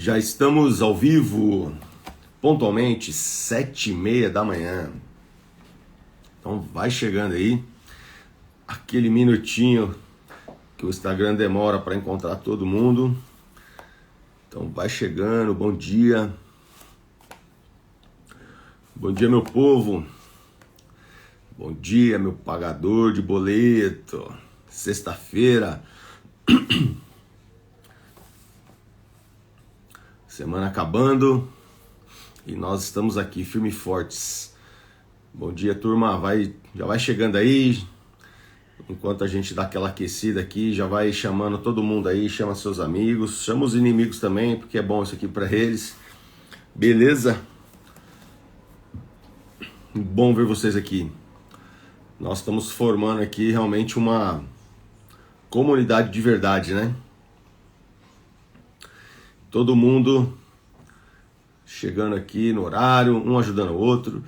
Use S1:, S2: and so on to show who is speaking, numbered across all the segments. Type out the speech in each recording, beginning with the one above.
S1: Já estamos ao vivo, pontualmente, 7h30 da manhã. Então vai chegando aí, aquele minutinho que o Instagram demora para encontrar todo mundo. Então vai chegando, bom dia. Bom dia, meu povo. Bom dia, meu pagador de boleto. Sexta-feira. Semana acabando e nós estamos aqui firme e fortes. Bom dia, turma. Já vai chegando aí. Enquanto a gente dá aquela aquecida aqui, já vai chamando todo mundo aí, chama seus amigos, chama os inimigos também, porque é bom isso aqui para eles. Beleza? Bom ver vocês aqui. Nós estamos formando aqui realmente uma comunidade de verdade, né? Todo mundo chegando aqui no horário, um ajudando o outro.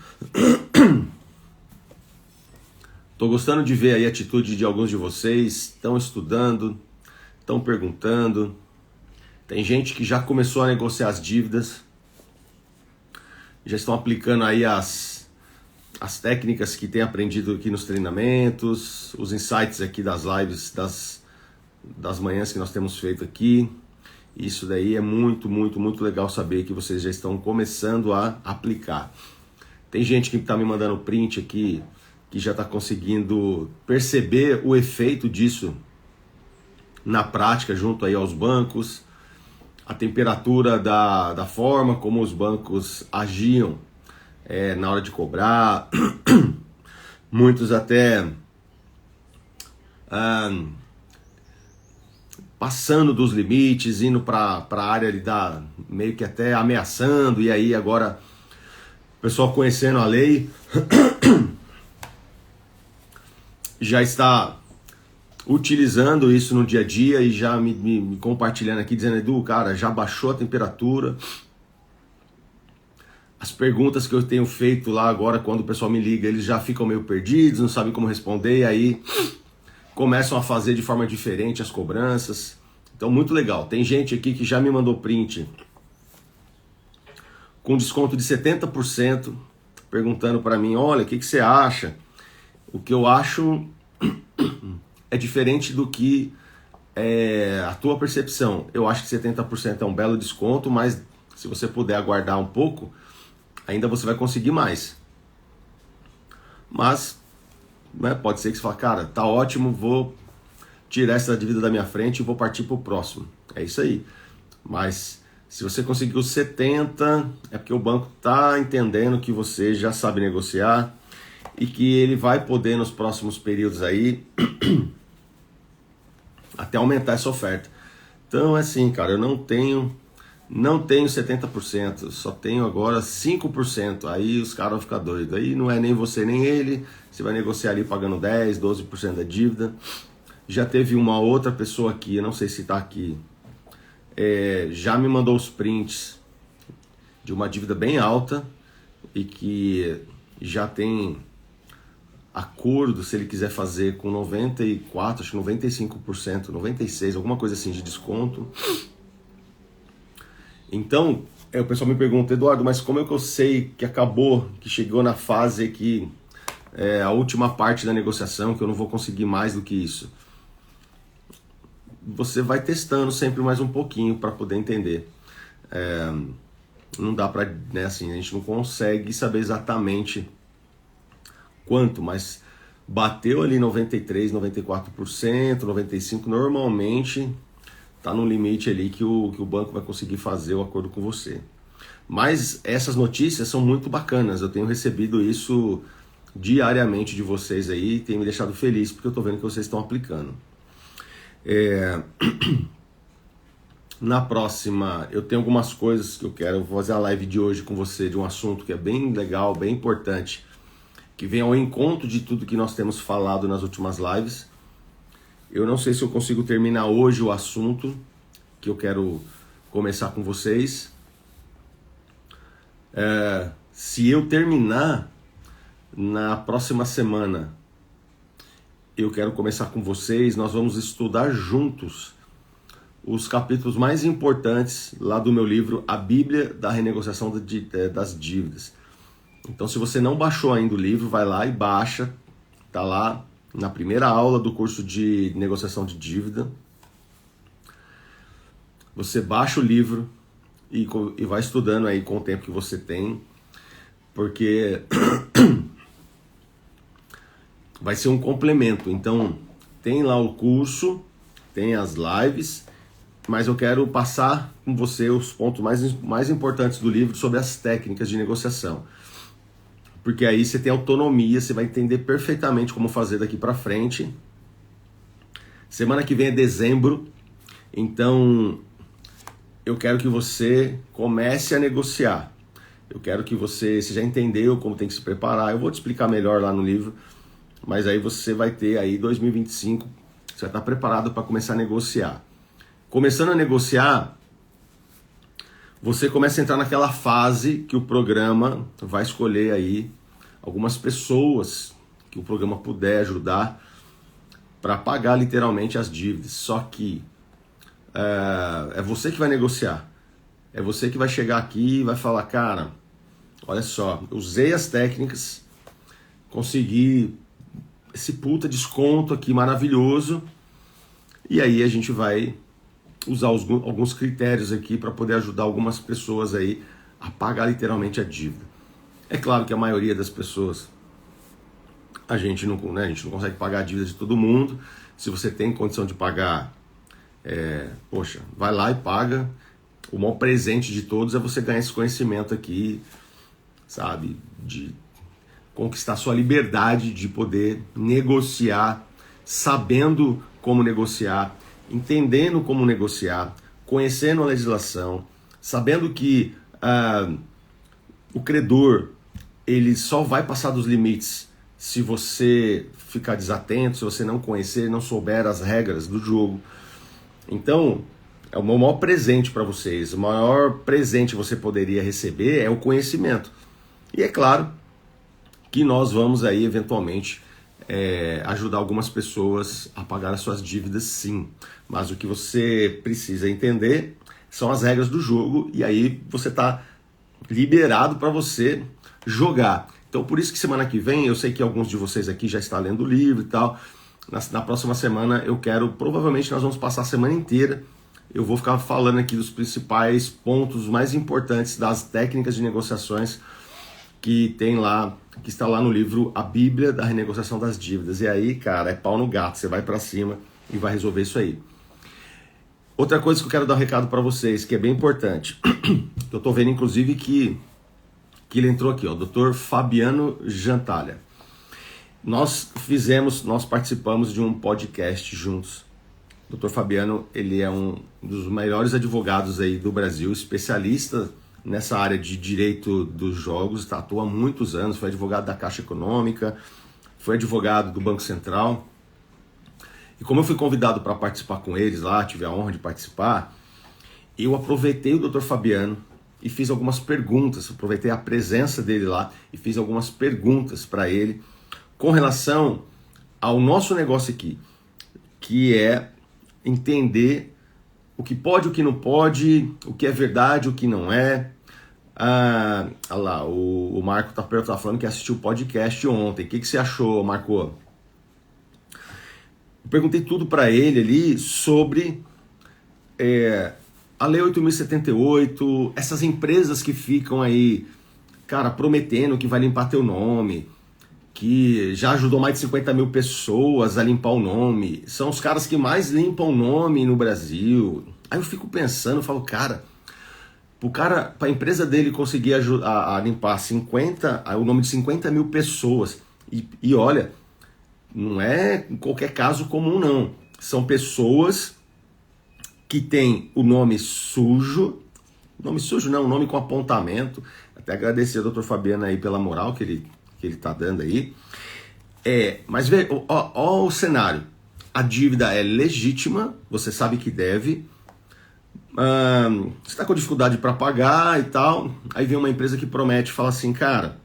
S1: Tô gostando de ver aí a atitude de alguns de vocês. Estão estudando, estão perguntando. Tem gente que já começou a negociar as dívidas. Já estão aplicando aí as técnicas que tem aprendido aqui nos treinamentos, os insights aqui das lives, das manhãs que nós temos feito aqui. Isso daí é muito, muito, muito legal saber que vocês já estão começando a aplicar. Tem gente que está me mandando print aqui, que já está conseguindo perceber o efeito disso na prática, junto aí aos bancos, a temperatura da forma como os bancos agiam na hora de cobrar. Muitos até passando dos limites, indo para a área ali meio que até ameaçando, e aí agora o pessoal conhecendo a lei já está utilizando isso no dia a dia e já me compartilhando aqui, dizendo: Edu, cara, já baixou a temperatura. As perguntas que eu tenho feito lá agora, quando o pessoal me liga, eles já ficam meio perdidos, não sabem como responder, e aí começam a fazer de forma diferente as cobranças. Então, muito legal. Tem gente aqui que já me mandou print com desconto de 70%, perguntando para mim: olha, o que você acha? O que eu acho é diferente do que a tua percepção. Eu acho que 70% é um belo desconto, mas se você puder aguardar um pouco, ainda você vai conseguir mais. Mas pode ser que você fale: cara, tá ótimo, vou tirar essa dívida da minha frente e vou partir pro próximo. É isso aí. Mas se você conseguiu 70, é porque o banco tá entendendo que você já sabe negociar e que ele vai poder nos próximos períodos aí até aumentar essa oferta. Então é assim, cara, eu não tenho 70%, só tenho agora 5%. Aí os caras vão ficar doidos. Aí não é nem você nem ele, você vai negociar ali pagando 10%, 12% da dívida. Já teve uma outra pessoa aqui, eu não sei se está aqui, já me mandou os prints de uma dívida bem alta e que já tem acordo, se ele quiser fazer, com 94%, acho que 95%, 96%, alguma coisa assim de desconto. Então, o pessoal me pergunta: Eduardo, mas como é que eu sei que acabou, que chegou na fase que a última parte da negociação, que eu não vou conseguir mais do que isso? Você vai testando sempre mais um pouquinho para poder entender. Não dá para, assim, a gente não consegue saber exatamente quanto, mas bateu ali 93%, 94%, 95%, normalmente está no limite ali que o banco vai conseguir fazer o acordo com você. Mas essas notícias são muito bacanas, eu tenho recebido isso diariamente de vocês aí, tem me deixado feliz, porque eu estou vendo que vocês estão aplicando. Na próxima, eu tenho algumas coisas que eu quero fazer a live de hoje com você, de um assunto que é bem legal, bem importante, que vem ao encontro de tudo que nós temos falado nas últimas lives. Eu não sei se eu consigo terminar hoje o assunto que eu quero começar com vocês. Se eu terminar na próxima semana, eu quero começar com vocês. Nós vamos estudar juntos os capítulos mais importantes lá do meu livro, A Bíblia da Renegociação das Dívidas. Então, se você não baixou ainda o livro, vai lá e baixa. Tá lá na primeira aula do curso de negociação de dívida. Você baixa o livro e vai estudando aí com o tempo que você tem, porque vai ser um complemento. Então, tem lá o curso, tem as lives, mas eu quero passar com você os pontos mais importantes do livro sobre as técnicas de negociação. Porque aí você tem autonomia, você vai entender perfeitamente como fazer daqui para frente. Semana que vem é dezembro, então eu quero que você comece a negociar. Eu quero que você já entendeu como tem que se preparar. Eu vou te explicar melhor lá no livro, mas aí você vai ter aí 2025, você vai estar preparado para começar a negociar. Começando a negociar, você começa a entrar naquela fase que o programa vai escolher aí algumas pessoas que o programa puder ajudar para pagar literalmente as dívidas. Só que é você que vai negociar. É você que vai chegar aqui e vai falar, cara, olha só, usei as técnicas, consegui esse puta desconto aqui maravilhoso, e aí a gente vai usar alguns critérios aqui para poder ajudar algumas pessoas aí a pagar literalmente a dívida. É claro que a maioria das pessoas, a gente não consegue pagar a dívida de todo mundo. Se você tem condição de pagar, poxa, vai lá e paga. O maior presente de todos é você ganhar esse conhecimento aqui, sabe, de conquistar sua liberdade de poder negociar, sabendo como negociar, entendendo como negociar, conhecendo a legislação, sabendo que o credor ele só vai passar dos limites se você ficar desatento, se você não conhecer, não souber as regras do jogo. Então, é o meu maior presente para vocês. O maior presente que você poderia receber é o conhecimento. E é claro que nós vamos aí eventualmente ajudar algumas pessoas a pagar as suas dívidas, sim. Mas o que você precisa entender são as regras do jogo, e aí você está liberado para você jogar. Então por isso que semana que vem, eu sei que alguns de vocês aqui já estão lendo o livro e tal. Na próxima semana provavelmente nós vamos passar a semana inteira, eu vou ficar falando aqui dos principais pontos mais importantes das técnicas de negociações que está lá no livro A Bíblia da Renegociação das Dívidas. E aí, cara, é pau no gato, você vai para cima e vai resolver isso aí. Outra coisa que eu quero dar um recado para vocês, que é bem importante. Eu tô vendo inclusive que ele entrou aqui, ó, Dr. Fabiano Jantalha. Nós participamos de um podcast juntos. Dr. Fabiano, ele é um dos melhores advogados aí do Brasil, especialista nessa área de direito dos jogos, atua há muitos anos, foi advogado da Caixa Econômica, foi advogado do Banco Central. E como eu fui convidado para participar com eles lá, tive a honra de participar, eu aproveitei o Dr. Fabiano e fiz algumas perguntas, aproveitei a presença dele lá e fiz algumas perguntas para ele com relação ao nosso negócio aqui, que é entender o que pode, o que não pode, o que é verdade, o que não é. Olha lá, o Marco tá falando que assistiu o podcast ontem. O que você achou, Marco? Eu perguntei tudo para ele ali sobre a Lei 8.078, essas empresas que ficam aí, cara, prometendo que vai limpar teu nome, que já ajudou mais de 50 mil pessoas a limpar o nome, são os caras que mais limpam o nome no Brasil. Aí eu fico pensando, eu falo, cara, para a empresa dele conseguir a limpar o nome de 50 mil pessoas, e olha, não é em qualquer caso comum não, são pessoas que têm o nome sujo não, o nome com apontamento. Até agradecer ao Dr. Fabiano aí pela moral que ele tá dando aí. Mas vê, ó o cenário. A dívida é legítima, você sabe que deve. Você está com dificuldade para pagar e tal. Aí vem uma empresa que promete e fala assim, cara,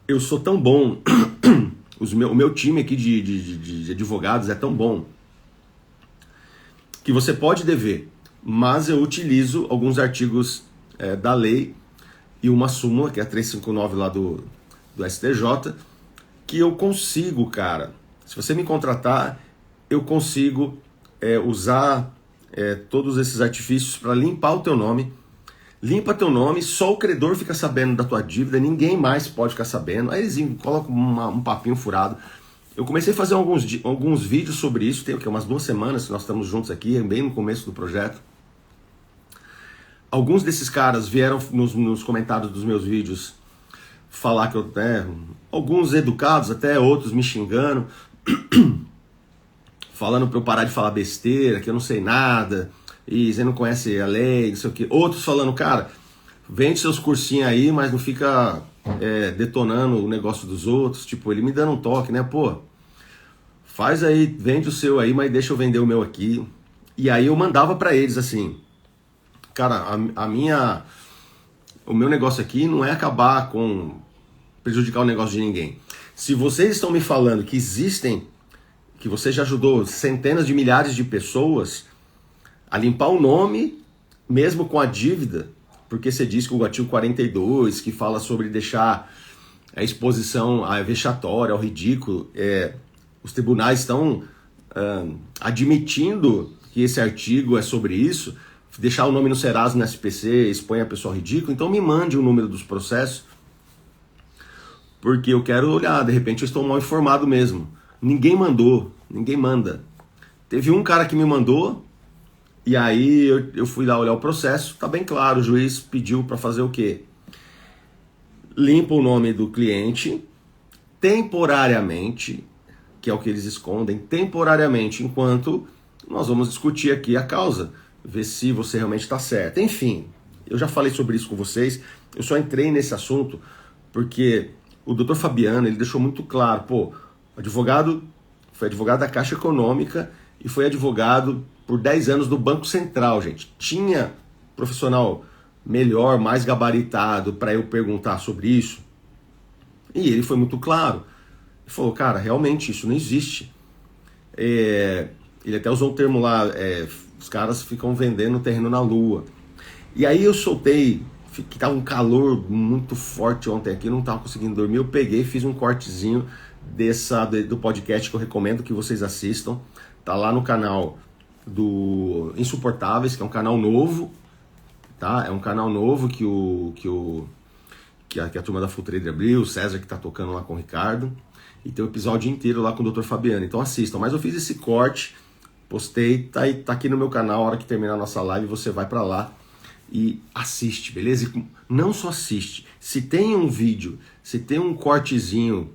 S1: eu sou tão bom, o meu time aqui de advogados é tão bom, que você pode dever, mas eu utilizo alguns artigos da lei e uma súmula, que é a 359 lá do STJ, que eu consigo, cara, se você me contratar, eu consigo usar todos esses artifícios para limpar o teu nome. Limpa teu nome, só o credor fica sabendo da tua dívida, ninguém mais pode ficar sabendo. Aí eles colocam um papinho furado. Eu comecei a fazer alguns vídeos sobre isso, tem umas 2 semanas que nós estamos juntos aqui, bem no começo do projeto. Alguns desses caras vieram nos comentários dos meus vídeos falar que alguns educados, até outros me xingando, falando para eu parar de falar besteira, que eu não sei nada, e você não conhece a lei, não sei o quê. Outros falando, cara, vende seus cursinhos aí, mas não fica detonando o negócio dos outros. Tipo, ele me dando um toque, né? Pô, faz aí, vende o seu aí, mas deixa eu vender o meu aqui. E aí eu mandava para eles assim, cara, o meu negócio aqui não é acabar com prejudicar o negócio de ninguém. Se vocês estão me falando que que você já ajudou centenas de milhares de pessoas a limpar o nome, mesmo com a dívida, porque você diz que o artigo 42, que fala sobre deixar a exposição vexatória, ao ridículo, os tribunais estão admitindo que esse artigo é sobre isso, deixar o nome no Serasa, no SPC, expõe a pessoa ao ridículo, então me mande o número dos processos, porque eu quero olhar, de repente eu estou mal informado mesmo. Ninguém mandou, ninguém manda. Teve um cara que me mandou, e aí eu fui lá olhar o processo, tá bem claro, o juiz pediu para fazer o quê? Limpa o nome do cliente, temporariamente, que é o que eles escondem, temporariamente, enquanto nós vamos discutir aqui a causa, ver se você realmente está certo. Enfim, eu já falei sobre isso com vocês, eu só entrei nesse assunto porque o Dr. Fabiano, ele deixou muito claro, pô, foi advogado da Caixa Econômica e foi advogado por 10 anos do Banco Central, gente. Tinha profissional melhor, mais gabaritado para eu perguntar sobre isso. E ele foi muito claro. Ele falou, cara, realmente isso não existe. Ele até usou um termo lá, os caras ficam vendendo terreno na lua. E aí eu soltei, que tava um calor muito forte ontem aqui, não tava conseguindo dormir, eu peguei e fiz um cortezinho do podcast que eu recomendo que vocês assistam. Tá lá no canal do Insuportáveis, que é um canal novo, tá? É um canal novo que a turma da Full Trader abriu, o César que tá tocando lá com o Ricardo, e tem o episódio inteiro lá com o Dr. Fabiano, então assistam. Mas eu fiz esse corte, postei, tá aqui no meu canal, a hora que terminar a nossa live você vai pra lá e assiste, beleza? E não só assiste, se tem um vídeo, se tem um cortezinho,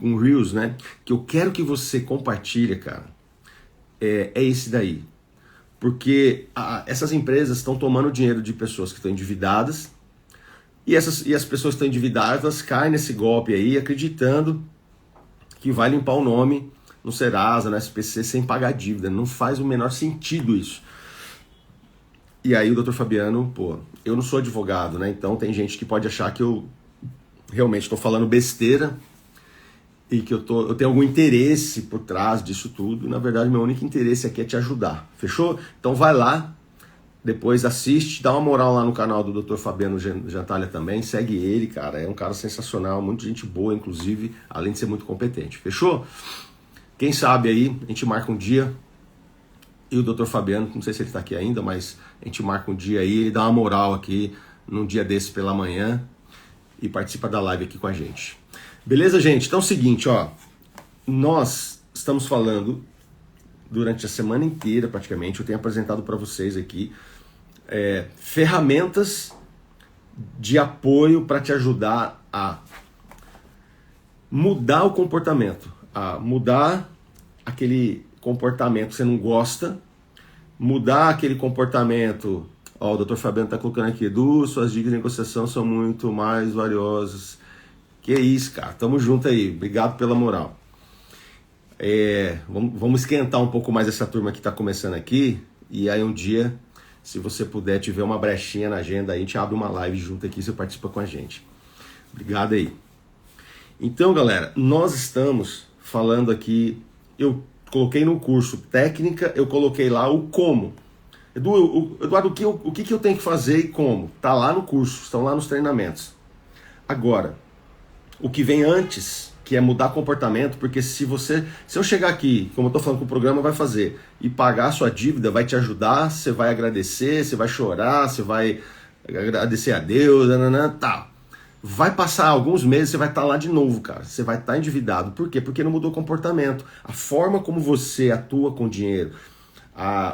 S1: um Reels, né, que eu quero que você compartilhe, cara, é esse daí. Porque essas empresas estão tomando dinheiro de pessoas que estão endividadas, e as pessoas que estão endividadas caem nesse golpe aí, acreditando que vai limpar o nome no Serasa, no SPC, sem pagar dívida. Não faz o menor sentido isso. E aí o Dr. Fabiano, pô, eu não sou advogado, né? Então tem gente que pode achar que eu realmente estou falando besteira e que eu tenho algum interesse por trás disso tudo. Na verdade, meu único interesse aqui é te ajudar. Fechou? Então vai lá, depois assiste, dá uma moral lá no canal do Dr. Fabiano Jantalha também, segue ele, cara, é um cara sensacional, muita gente boa, inclusive, além de ser muito competente. Fechou? Quem sabe aí, a gente marca um dia, e o Dr. Fabiano, não sei se ele está aqui ainda, mas a gente marca um dia aí, ele dá uma moral aqui, num dia desse pela manhã, e participa da live aqui com a gente. Beleza, gente? Então é o seguinte, ó, nós estamos falando durante a semana inteira, praticamente, eu tenho apresentado para vocês aqui ferramentas de apoio para te ajudar a mudar o comportamento, a mudar aquele comportamento que você não gosta, mudar aquele comportamento. Ó, o Dr. Fabiano tá colocando aqui, Edu, suas dicas de negociação são muito mais valiosas. Que isso, cara, tamo junto aí, obrigado pela moral. Vamos esquentar um pouco mais essa turma que está começando aqui, e aí um dia, se você puder, tiver uma brechinha na agenda, aí a gente abre uma live junto aqui, você participa com a gente. Obrigado aí. Então, galera, nós estamos falando aqui, eu coloquei no curso técnica, eu coloquei lá o como. Eduardo, o que eu tenho que fazer e como? Tá lá no curso, estão lá nos treinamentos. Agora, o que vem antes, que é mudar comportamento, porque se eu chegar aqui, como eu estou falando que o programa vai fazer, e pagar a sua dívida, vai te ajudar, você vai agradecer, você vai chorar, você vai agradecer a Deus, tá. Vai passar alguns meses, você vai estar lá de novo, cara. Você vai estar endividado. Por quê? Porque não mudou o comportamento. A forma como você atua com o dinheiro,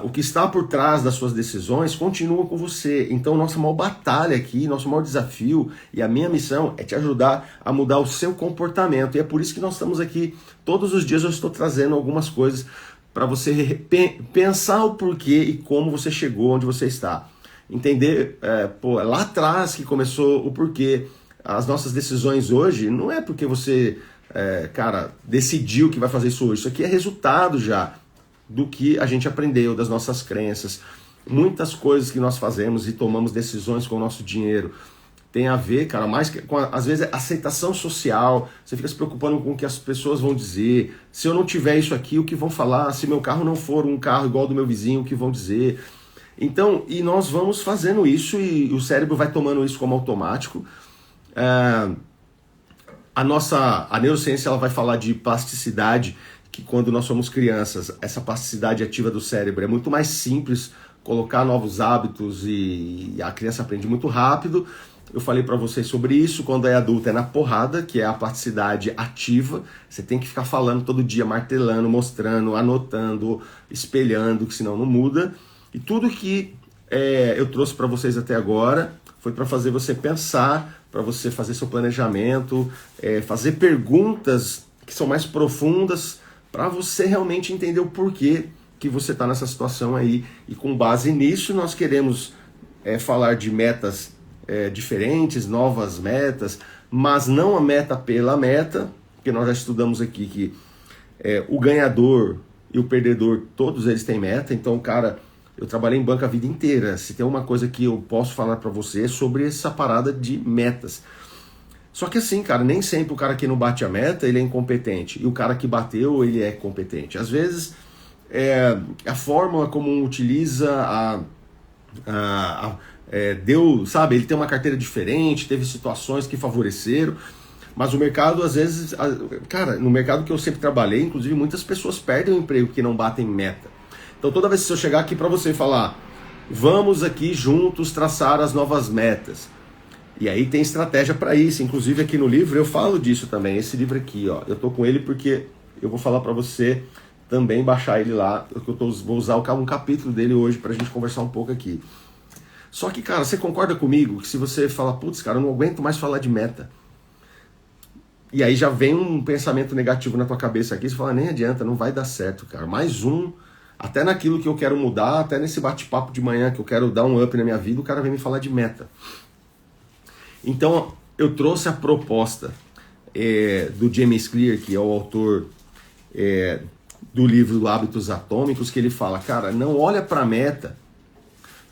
S1: o que está por trás das suas decisões continua com você. Então, nossa maior batalha aqui, nosso maior desafio e a minha missão é te ajudar a mudar o seu comportamento. E é por isso que nós estamos aqui. Todos os dias eu estou trazendo algumas coisas para você pensar o porquê e como você chegou onde você está. Entender, lá atrás que começou o porquê. As nossas decisões hoje não é porque você, decidiu que vai fazer isso hoje. Isso aqui é resultado já do que a gente aprendeu, das nossas crenças. Muitas coisas que nós fazemos e tomamos decisões com o nosso dinheiro tem a ver, cara, mais com, às vezes, aceitação social. Você fica se preocupando com o que as pessoas vão dizer. Se eu não tiver isso aqui, o que vão falar? Se meu carro não for um carro igual ao do meu vizinho, o que vão dizer? Então, e nós vamos fazendo isso e o cérebro vai tomando isso como automático. A neurociência ela vai falar de plasticidade, que quando nós somos crianças, essa plasticidade ativa do cérebro é muito mais simples, colocar novos hábitos e a criança aprende muito rápido. Eu falei para vocês sobre isso, quando é adulto é na porrada, que é a plasticidade ativa. Você tem que ficar falando todo dia, martelando, mostrando, anotando, espelhando, que senão não muda. E tudo que eu trouxe para vocês até agora foi para fazer você pensar, para você fazer seu planejamento, fazer perguntas que são mais profundas, para você realmente entender o porquê que você está nessa situação aí. E com base nisso nós queremos falar de metas diferentes, novas metas, mas não a meta pela meta, porque nós já estudamos aqui que o ganhador e o perdedor, todos eles têm meta. Então, cara, eu trabalhei em banca a vida inteira. Se tem uma coisa que eu posso falar para você é sobre essa parada de metas. Só que assim, cara, nem sempre o cara que não bate a meta, ele é incompetente. E o cara que bateu, ele é competente. Às vezes, a fórmula como um utiliza, sabe, ele tem uma carteira diferente, teve situações que favoreceram. Mas o mercado, às vezes, cara, no mercado que eu sempre trabalhei, inclusive, muitas pessoas perdem o emprego porque não batem meta. Então toda vez que eu chegar aqui para você e falar, vamos aqui juntos traçar as novas metas. E aí tem estratégia para isso, inclusive aqui no livro eu falo disso também, esse livro aqui, ó, eu tô com ele porque eu vou falar para você também baixar ele lá, vou usar um capítulo dele hoje pra gente conversar um pouco aqui. Só que, cara, você concorda comigo que se você fala, putz, cara, eu não aguento mais falar de meta, e aí já vem um pensamento negativo na tua cabeça aqui, você fala, nem adianta, não vai dar certo, cara, mais um, até naquilo que eu quero mudar, até nesse bate-papo de manhã que eu quero dar um up na minha vida, o cara vem me falar de meta. Então, eu trouxe a proposta do James Clear, que é o autor do livro Hábitos Atômicos, que ele fala, cara, não olha para a meta,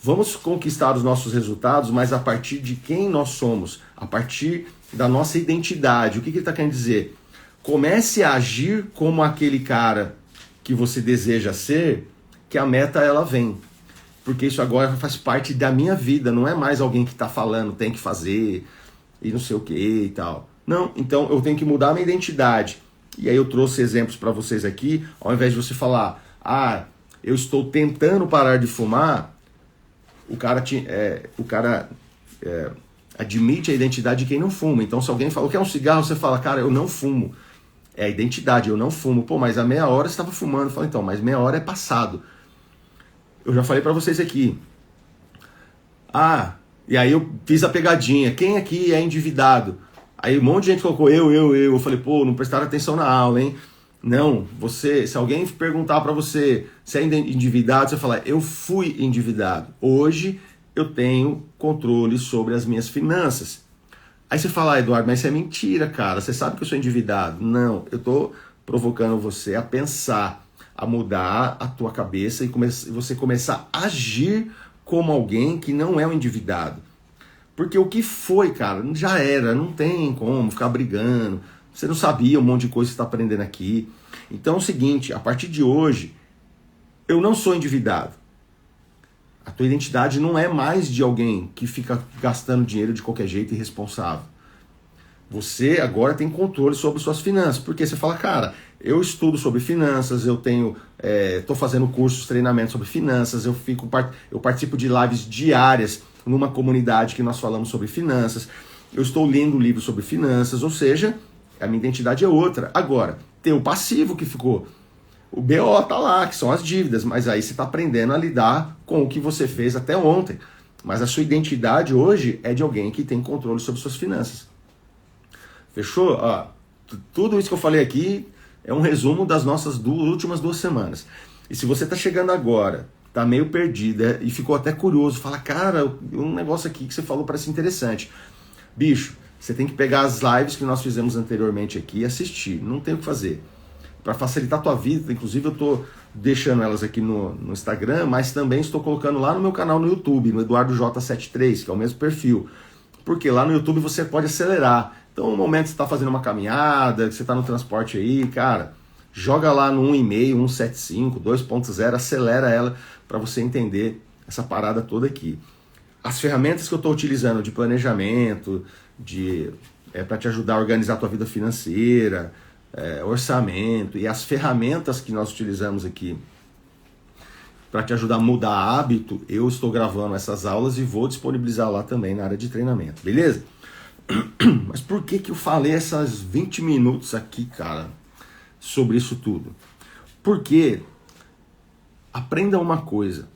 S1: vamos conquistar os nossos resultados, mas a partir de quem nós somos, a partir da nossa identidade. O que ele está querendo dizer? Comece a agir como aquele cara que você deseja ser, que a meta ela vem. Porque isso agora faz parte da minha vida, não é mais alguém que está falando, tem que fazer, e não sei o que e tal. Não, então eu tenho que mudar a minha identidade. E aí eu trouxe exemplos para vocês aqui, ao invés de você falar, eu estou tentando parar de fumar, o cara admite a identidade de quem não fuma. Então se alguém fala, quer um cigarro? Você fala, cara, eu não fumo. É a identidade, eu não fumo. Pô, mas há meia hora você estava fumando. Eu falo, então, mas meia hora é passado. Eu já falei para vocês aqui. E aí eu fiz a pegadinha. Quem aqui é endividado? Aí um monte de gente colocou eu. Eu falei, pô, não prestaram atenção na aula, hein? Não, se alguém perguntar para você se é endividado, você fala, eu fui endividado. Hoje eu tenho controle sobre as minhas finanças. Aí você fala, Eduardo, mas isso é mentira, cara. Você sabe que eu sou endividado. Não, eu tô provocando você a pensar, a mudar a tua cabeça e você começar a agir como alguém que não é um endividado. Porque o que foi, cara, já era, não tem como ficar brigando, Você não sabia um monte de coisa que você está aprendendo aqui. Então é o seguinte, a partir de hoje, eu não sou endividado. A tua identidade não é mais de alguém que fica gastando dinheiro de qualquer jeito irresponsável. Você agora tem controle sobre suas finanças, porque você fala, cara, eu estudo sobre finanças, eu estou fazendo cursos, treinamentos sobre finanças, eu participo de lives diárias numa comunidade que nós falamos sobre finanças, eu estou lendo livros sobre finanças, ou seja, a minha identidade é outra. Agora, tem o passivo que ficou. O BO tá lá, que são as dívidas, mas aí você está aprendendo a lidar com o que você fez até ontem. Mas a sua identidade hoje é de alguém que tem controle sobre suas finanças. Fechou? Tudo isso que eu falei aqui é um resumo das nossas últimas 2 semanas. E se você está chegando agora, está meio perdido e ficou até curioso, fala, cara, um negócio aqui que você falou parece interessante. Bicho, você tem que pegar as lives que nós fizemos anteriormente aqui e assistir. Não tem o que fazer. Para facilitar a tua vida, inclusive eu estou deixando elas aqui no Instagram, mas também estou colocando lá no meu canal no YouTube, no Eduardo J73, que é o mesmo perfil. Porque lá no YouTube você pode acelerar. Então, no momento que você está fazendo uma caminhada, que você está no transporte aí, cara, joga lá no 1.5, 1.75, 2.0, acelera ela para você entender essa parada toda aqui. As ferramentas que eu estou utilizando de planejamento, para te ajudar a organizar a tua vida financeira, orçamento, e as ferramentas que nós utilizamos aqui para te ajudar a mudar hábito, eu estou gravando essas aulas e vou disponibilizar lá também na área de treinamento, beleza? Mas por que eu falei essas 20 minutos aqui, cara, sobre isso tudo? Porque aprenda uma coisa,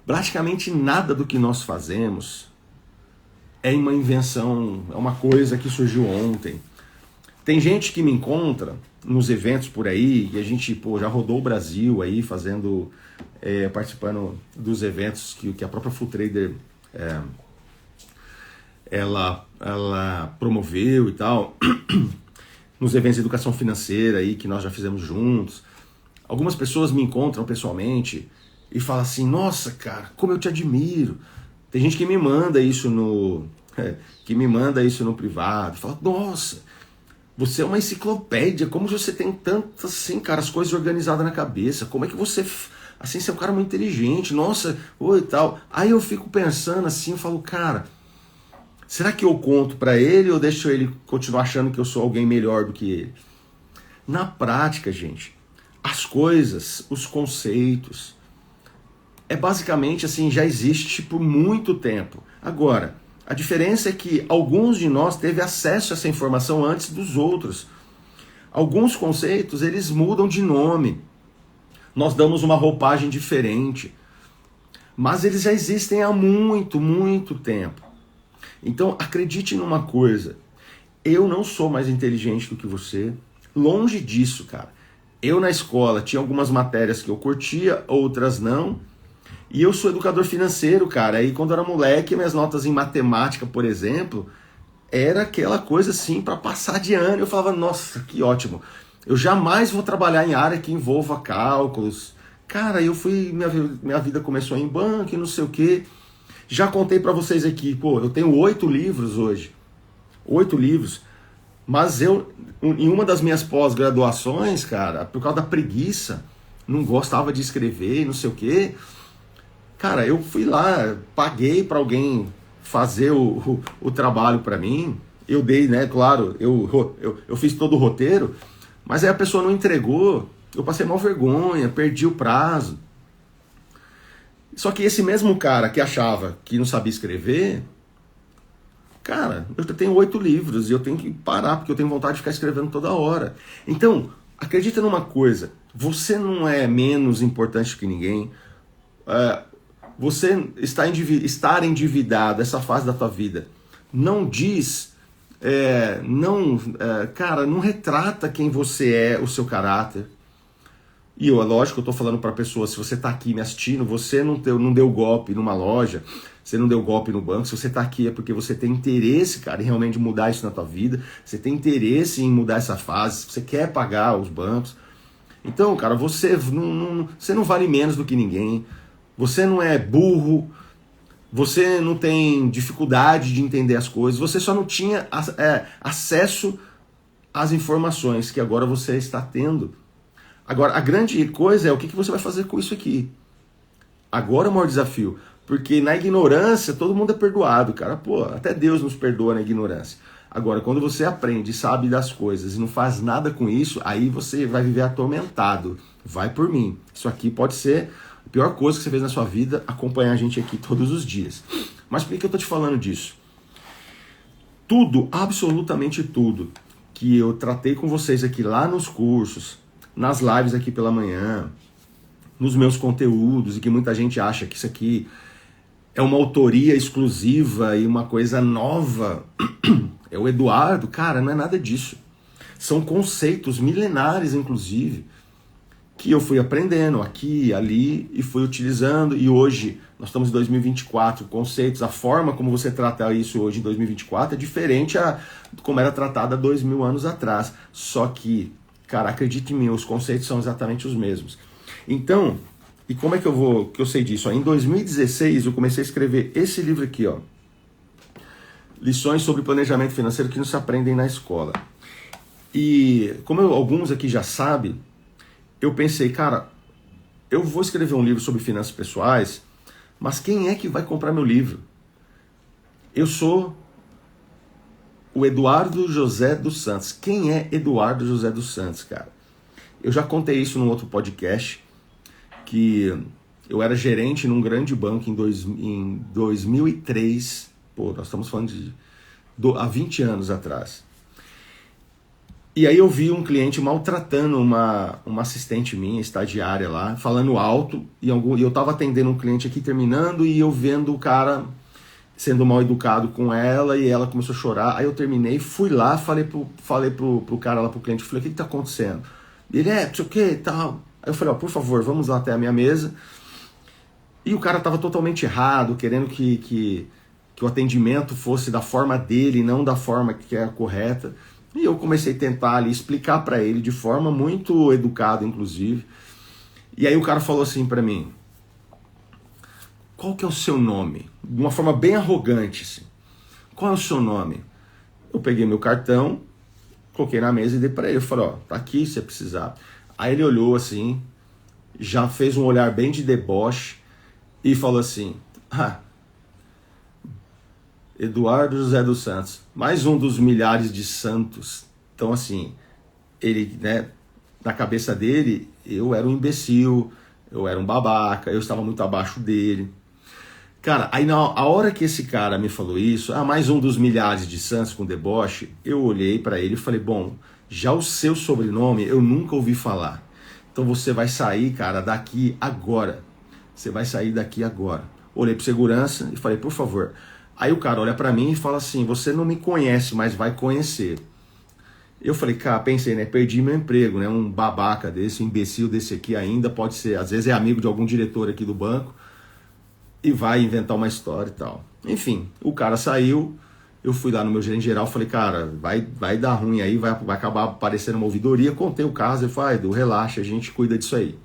S1: praticamente nada do que nós fazemos é uma invenção, é uma coisa que surgiu ontem. Tem gente que me encontra nos eventos por aí, e a gente já rodou o Brasil aí, participando dos eventos que a própria Full Trader ela promoveu e tal, nos eventos de educação financeira aí que nós já fizemos juntos. Algumas pessoas me encontram pessoalmente e falam assim, nossa, cara, como eu te admiro. Tem gente que me manda isso no privado, fala, nossa, você é uma enciclopédia, como você tem tantas, assim, cara, as coisas organizadas na cabeça, como é que você, assim, você é um cara muito inteligente, nossa, oi e tal. Aí eu fico pensando assim, eu falo, cara, será que eu conto pra ele ou deixo ele continuar achando que eu sou alguém melhor do que ele? Na prática, gente, as coisas, os conceitos, basicamente assim, já existe por muito tempo. Agora, a diferença é que alguns de nós teve acesso a essa informação antes dos outros. Alguns conceitos, eles mudam de nome. Nós damos uma roupagem diferente. Mas eles já existem há muito, muito tempo. Então, acredite numa coisa. Eu não sou mais inteligente do que você. Longe disso, cara. Eu na escola tinha algumas matérias que eu curtia, outras não. E eu sou educador financeiro, cara. E quando eu era moleque, minhas notas em matemática, por exemplo, era aquela coisa assim para passar de ano. Eu falava, nossa, que ótimo. Eu jamais vou trabalhar em área que envolva cálculos. Cara, minha vida começou em banco e não sei o quê. Já contei para vocês aqui, eu tenho 8 livros hoje. 8 livros. Mas eu, em uma das minhas pós-graduações, cara, por causa da preguiça, não gostava de escrever e não sei o quê. Cara, eu fui lá, paguei para alguém fazer o trabalho para mim. Eu dei, né, claro, eu fiz todo o roteiro, mas aí a pessoa não entregou. Eu passei mal vergonha, perdi o prazo. Só que esse mesmo cara que achava que não sabia escrever, cara, eu tenho 8 livros e eu tenho que parar, porque eu tenho vontade de ficar escrevendo toda hora. Então, acredita numa coisa, você não é menos importante que ninguém. Você estar endividado, essa fase da tua vida, não diz, cara, não retrata quem você é, o seu caráter. E lógico, eu estou falando para pessoas, se você está aqui me assistindo, você não deu golpe numa loja, você não deu golpe no banco, se você está aqui é porque você tem interesse, cara, em realmente mudar isso na tua vida, você tem interesse em mudar essa fase, você quer pagar os bancos. Então, cara, você não vale menos do que ninguém, você não é burro, você não tem dificuldade de entender as coisas, você só não tinha acesso as informações que agora você está tendo. Agora, a grande coisa é o que você vai fazer com isso aqui. Agora é o maior desafio. Porque na ignorância todo mundo é perdoado, cara. Pô, até Deus nos perdoa na ignorância. Agora, quando você aprende, sabe das coisas e não faz nada com isso, aí você vai viver atormentado. Vai por mim. Isso aqui pode ser a pior coisa que você fez na sua vida, acompanhar a gente aqui todos os dias. Mas por que eu tô te falando disso? Tudo, absolutamente tudo, que eu tratei com vocês aqui lá nos cursos, nas lives aqui pela manhã, nos meus conteúdos, e que muita gente acha que isso aqui é uma autoria exclusiva e uma coisa nova. É o Eduardo, cara, não é nada disso. São conceitos milenares, inclusive, que eu fui aprendendo aqui, ali, e fui utilizando, e hoje, nós estamos em 2024, conceitos, a forma como você trata isso hoje em 2024 é diferente a como era tratado há 2000 anos atrás. Só que, cara, acredite em mim, os conceitos são exatamente os mesmos. Então, e como é que eu sei disso? Em 2016 eu comecei a escrever esse livro aqui, ó. Lições sobre planejamento financeiro que não se aprendem na escola. E como alguns aqui já sabem, eu pensei, cara, eu vou escrever um livro sobre finanças pessoais, mas quem é que vai comprar meu livro? Eu sou o Eduardo José dos Santos. Quem é Eduardo José dos Santos, cara? Eu já contei isso num outro podcast, que eu era gerente num grande banco em 2003. Pô, nós estamos falando há 20 anos atrás. E aí eu vi um cliente maltratando uma assistente minha, estagiária lá, falando alto, e eu tava atendendo um cliente aqui terminando, e eu vendo o cara sendo mal educado com ela, e ela começou a chorar. Aí eu terminei, fui lá, falei pro cara lá, pro cliente, falei, o que tá acontecendo? Ele, não sei o que e tal. Aí eu falei, ó, por favor, vamos lá até a minha mesa. E o cara tava totalmente errado, querendo que o atendimento fosse da forma dele, não da forma que é a correta. E eu comecei a tentar ali explicar para ele de forma muito educada, inclusive. E aí o cara falou assim para mim, qual que é o seu nome? De uma forma bem arrogante, assim. Qual é o seu nome? Eu peguei meu cartão, coloquei na mesa e dei para ele. Eu falei, ó, tá aqui se você precisar. Aí ele olhou assim, já fez um olhar bem de deboche e falou assim, Eduardo José dos Santos, mais um dos milhares de santos. Então assim, ele, né, na cabeça dele, eu era um imbecil, eu era um babaca, eu estava muito abaixo dele. Cara, aí a hora que esse cara me falou isso, mais um dos milhares de santos com deboche, eu olhei para ele e falei, bom, já o seu sobrenome eu nunca ouvi falar. Então você vai sair, cara, daqui agora. Você vai sair daqui agora. Olhei pro segurança e falei, por favor. Aí o cara olha pra mim e fala assim, você não me conhece, mas vai conhecer. Eu falei, cara, pensei, né, perdi meu emprego, né, um babaca desse, um imbecil desse aqui ainda, pode ser, às vezes é amigo de algum diretor aqui do banco, e vai inventar uma história e tal. Enfim, o cara saiu, eu fui lá no meu gerente geral, falei, cara, vai dar ruim aí, vai acabar aparecendo uma ouvidoria, contei o caso, ele falou, Edu, relaxa, a gente cuida disso aí.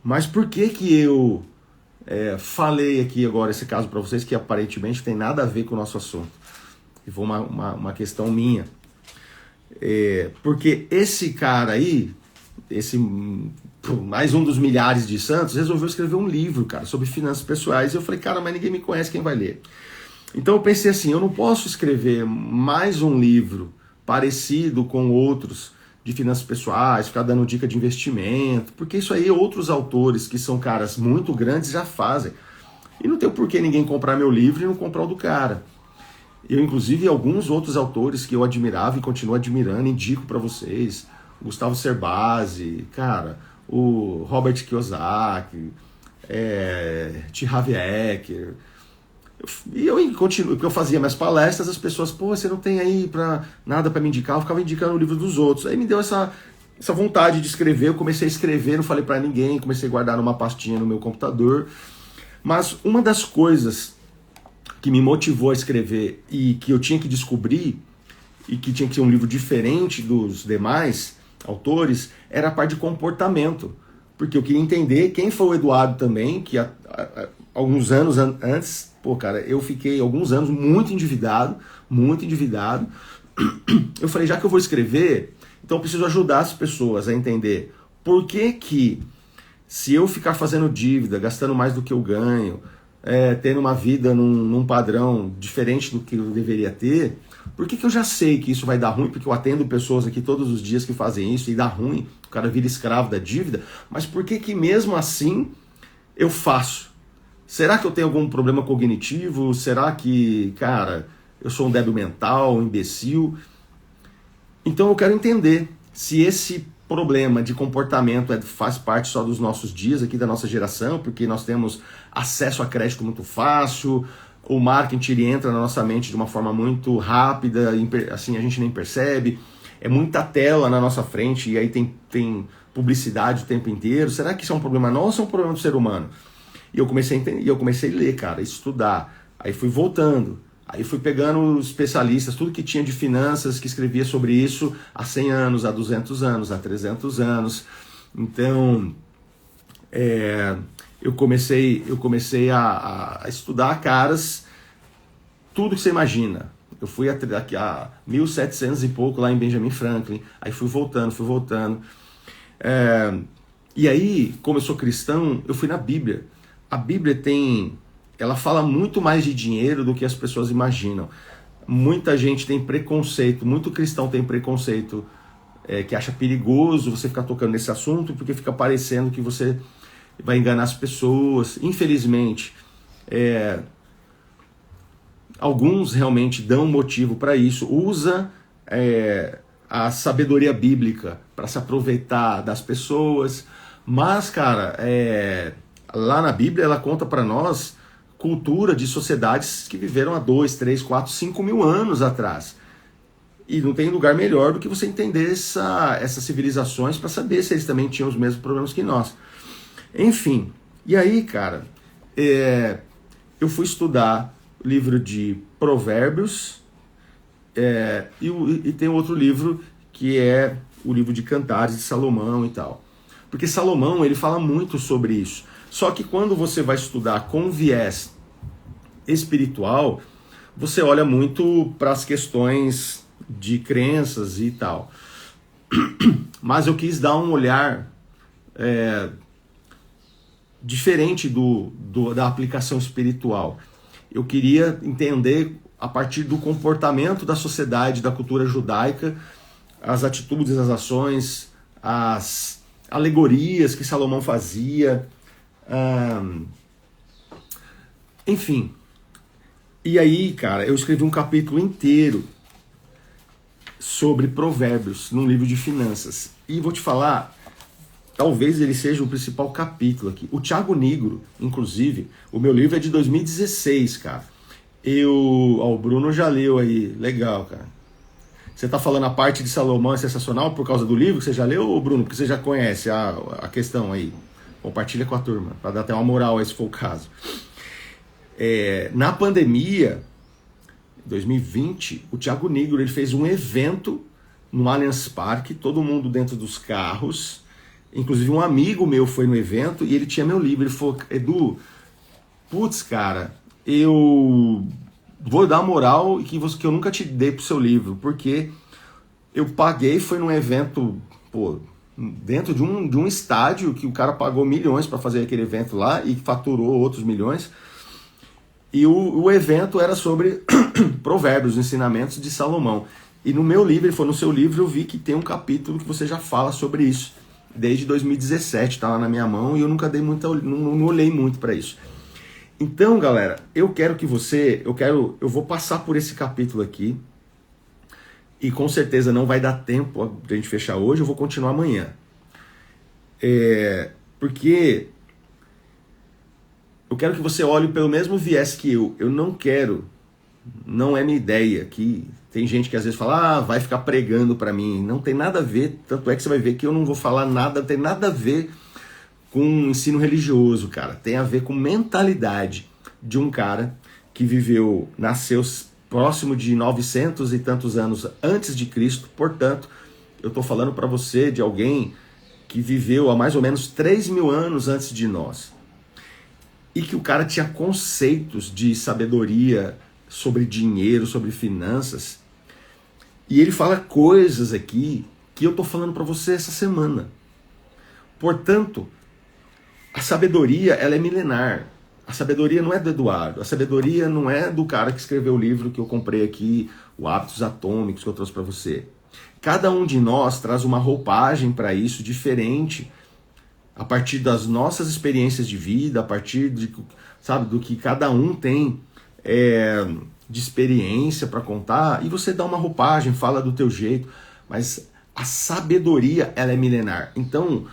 S1: Mas por que eu falei aqui agora esse caso para vocês, que aparentemente tem nada a ver com o nosso assunto? E foi uma questão minha. Porque esse cara aí, mais um dos milhares de santos, resolveu escrever um livro, cara, sobre finanças pessoais. E eu falei, cara, mas ninguém me conhece, quem vai ler? Então eu pensei assim, eu não posso escrever mais um livro parecido com outros de finanças pessoais, ficar dando dica de investimento, porque isso aí outros autores que são caras muito grandes já fazem. E não tem por que ninguém comprar meu livro e não comprar o do cara. Eu, inclusive, alguns outros autores que eu admirava e continuo admirando, indico para vocês. Gustavo Cerbasi, cara, o Robert Kiyosaki, T. Harv Eker. E eu continuo, porque eu fazia minhas palestras, as pessoas, pô, você não tem aí nada para me indicar, eu ficava indicando o livro dos outros. Aí me deu essa vontade de escrever, eu comecei a escrever, não falei para ninguém, comecei a guardar numa pastinha no meu computador. Mas uma das coisas que me motivou a escrever e que eu tinha que descobrir, e que tinha que ser um livro diferente dos demais autores, era a parte de comportamento. Porque eu queria entender quem foi o Eduardo também, que alguns anos antes, pô, cara, eu fiquei alguns anos muito endividado, eu falei, já que eu vou escrever, então eu preciso ajudar as pessoas a entender por que se eu ficar fazendo dívida, gastando mais do que eu ganho, tendo uma vida num padrão diferente do que eu deveria ter, por que eu já sei que isso vai dar ruim? Porque eu atendo pessoas aqui todos os dias que fazem isso e dá ruim, o cara vira escravo da dívida, mas por que mesmo assim eu faço? Será que eu tenho algum problema cognitivo? Será que, cara, eu sou um débil mental, um imbecil? Então eu quero entender se esse problema de comportamento faz parte só dos nossos dias aqui, da nossa geração, porque nós temos acesso a crédito muito fácil, o marketing ele entra na nossa mente de uma forma muito rápida, assim a gente nem percebe, é muita tela na nossa frente e aí tem publicidade o tempo inteiro. Será que isso é um problema nosso ou é um problema do ser humano? E eu comecei a entender, eu comecei a ler, cara, estudar, aí fui voltando. Aí fui pegando os especialistas, tudo que tinha de finanças, que escrevia sobre isso há 100 anos, há 200 anos, há 300 anos. Então, eu comecei a estudar, caras, tudo que você imagina. Eu fui aqui a 1700 e pouco lá em Benjamin Franklin, aí fui voltando. E aí, como eu sou cristão, eu fui na Bíblia. A Bíblia ela fala muito mais de dinheiro do que as pessoas imaginam. Muita gente tem preconceito, muito cristão tem preconceito, que acha perigoso você ficar tocando nesse assunto, porque fica parecendo que você vai enganar as pessoas. Infelizmente, alguns realmente dão motivo para isso, usa a sabedoria bíblica para se aproveitar das pessoas, mas, cara, lá na Bíblia ela conta para nós cultura de sociedades que viveram há 2, 3, 4, 5 mil anos atrás. E não tem lugar melhor do que você entender essas civilizações para saber se eles também tinham os mesmos problemas que nós. Enfim, e aí, cara, eu fui estudar o livro de Provérbios e tem outro livro que é o livro de Cantares de Salomão e tal. Porque Salomão, ele fala muito sobre isso. Só que quando você vai estudar com viés espiritual, você olha muito para as questões de crenças e tal. Mas eu quis dar um olhar diferente da aplicação espiritual. Eu queria entender a partir do comportamento da sociedade, da cultura judaica, as atitudes, as ações, as alegorias que Salomão fazia, enfim. E aí, cara, eu escrevi um capítulo inteiro sobre provérbios num livro de finanças. E vou te falar, talvez ele seja o principal capítulo aqui. O Thiago Nigro, inclusive, o meu livro é de 2016, cara. O Bruno já leu aí, legal, cara. Você tá falando a parte de Salomão é sensacional por causa do livro que você já leu, Bruno? Porque você já conhece a questão aí. Compartilha com a turma, para dar até uma moral aí, se for o caso. Na pandemia, 2020, o Thiago Nigro ele fez um evento no Allianz Parque, todo mundo dentro dos carros, inclusive um amigo meu foi no evento e ele tinha meu livro. Ele falou, Edu, putz, cara, eu vou dar moral que eu nunca te dei pro seu livro, porque eu paguei, foi num evento, dentro de um estádio que o cara pagou milhões para fazer aquele evento lá e faturou outros milhões. E o evento era sobre provérbios, ensinamentos de Salomão. E no meu livro, ele foi no seu livro, eu vi que tem um capítulo que você já fala sobre isso. Desde 2017, está lá na minha mão e eu nunca dei não olhei muito para isso. Então, galera, eu quero que eu vou passar por esse capítulo aqui. E com certeza não vai dar tempo de a gente fechar hoje, eu vou continuar amanhã. Porque eu quero que você olhe pelo mesmo viés que eu. Eu não quero, não é minha ideia, que tem gente que às vezes fala, vai ficar pregando para mim. Não tem nada a ver, tanto é que você vai ver que eu não vou falar nada, não tem nada a ver com ensino religioso, cara. Tem a ver com mentalidade de um cara que nasceu próximo de 900 e tantos anos antes de Cristo. Portanto, eu estou falando para você de alguém que viveu há mais ou menos 3.000 anos antes de nós. E que o cara tinha conceitos de sabedoria sobre dinheiro, sobre finanças, E ele fala coisas aqui que eu tô falando para você essa semana. Portanto, a sabedoria, ela é milenar. A sabedoria não é do Eduardo, a sabedoria não é do cara que escreveu o livro que eu comprei aqui, o Hábitos Atômicos, que eu trouxe para você. Cada um de nós traz uma roupagem para isso diferente, a partir das nossas experiências de vida, a partir de, sabe, do que cada um tem de experiência para contar, e você dá uma roupagem, fala do teu jeito, mas a sabedoria, ela é milenar. Então,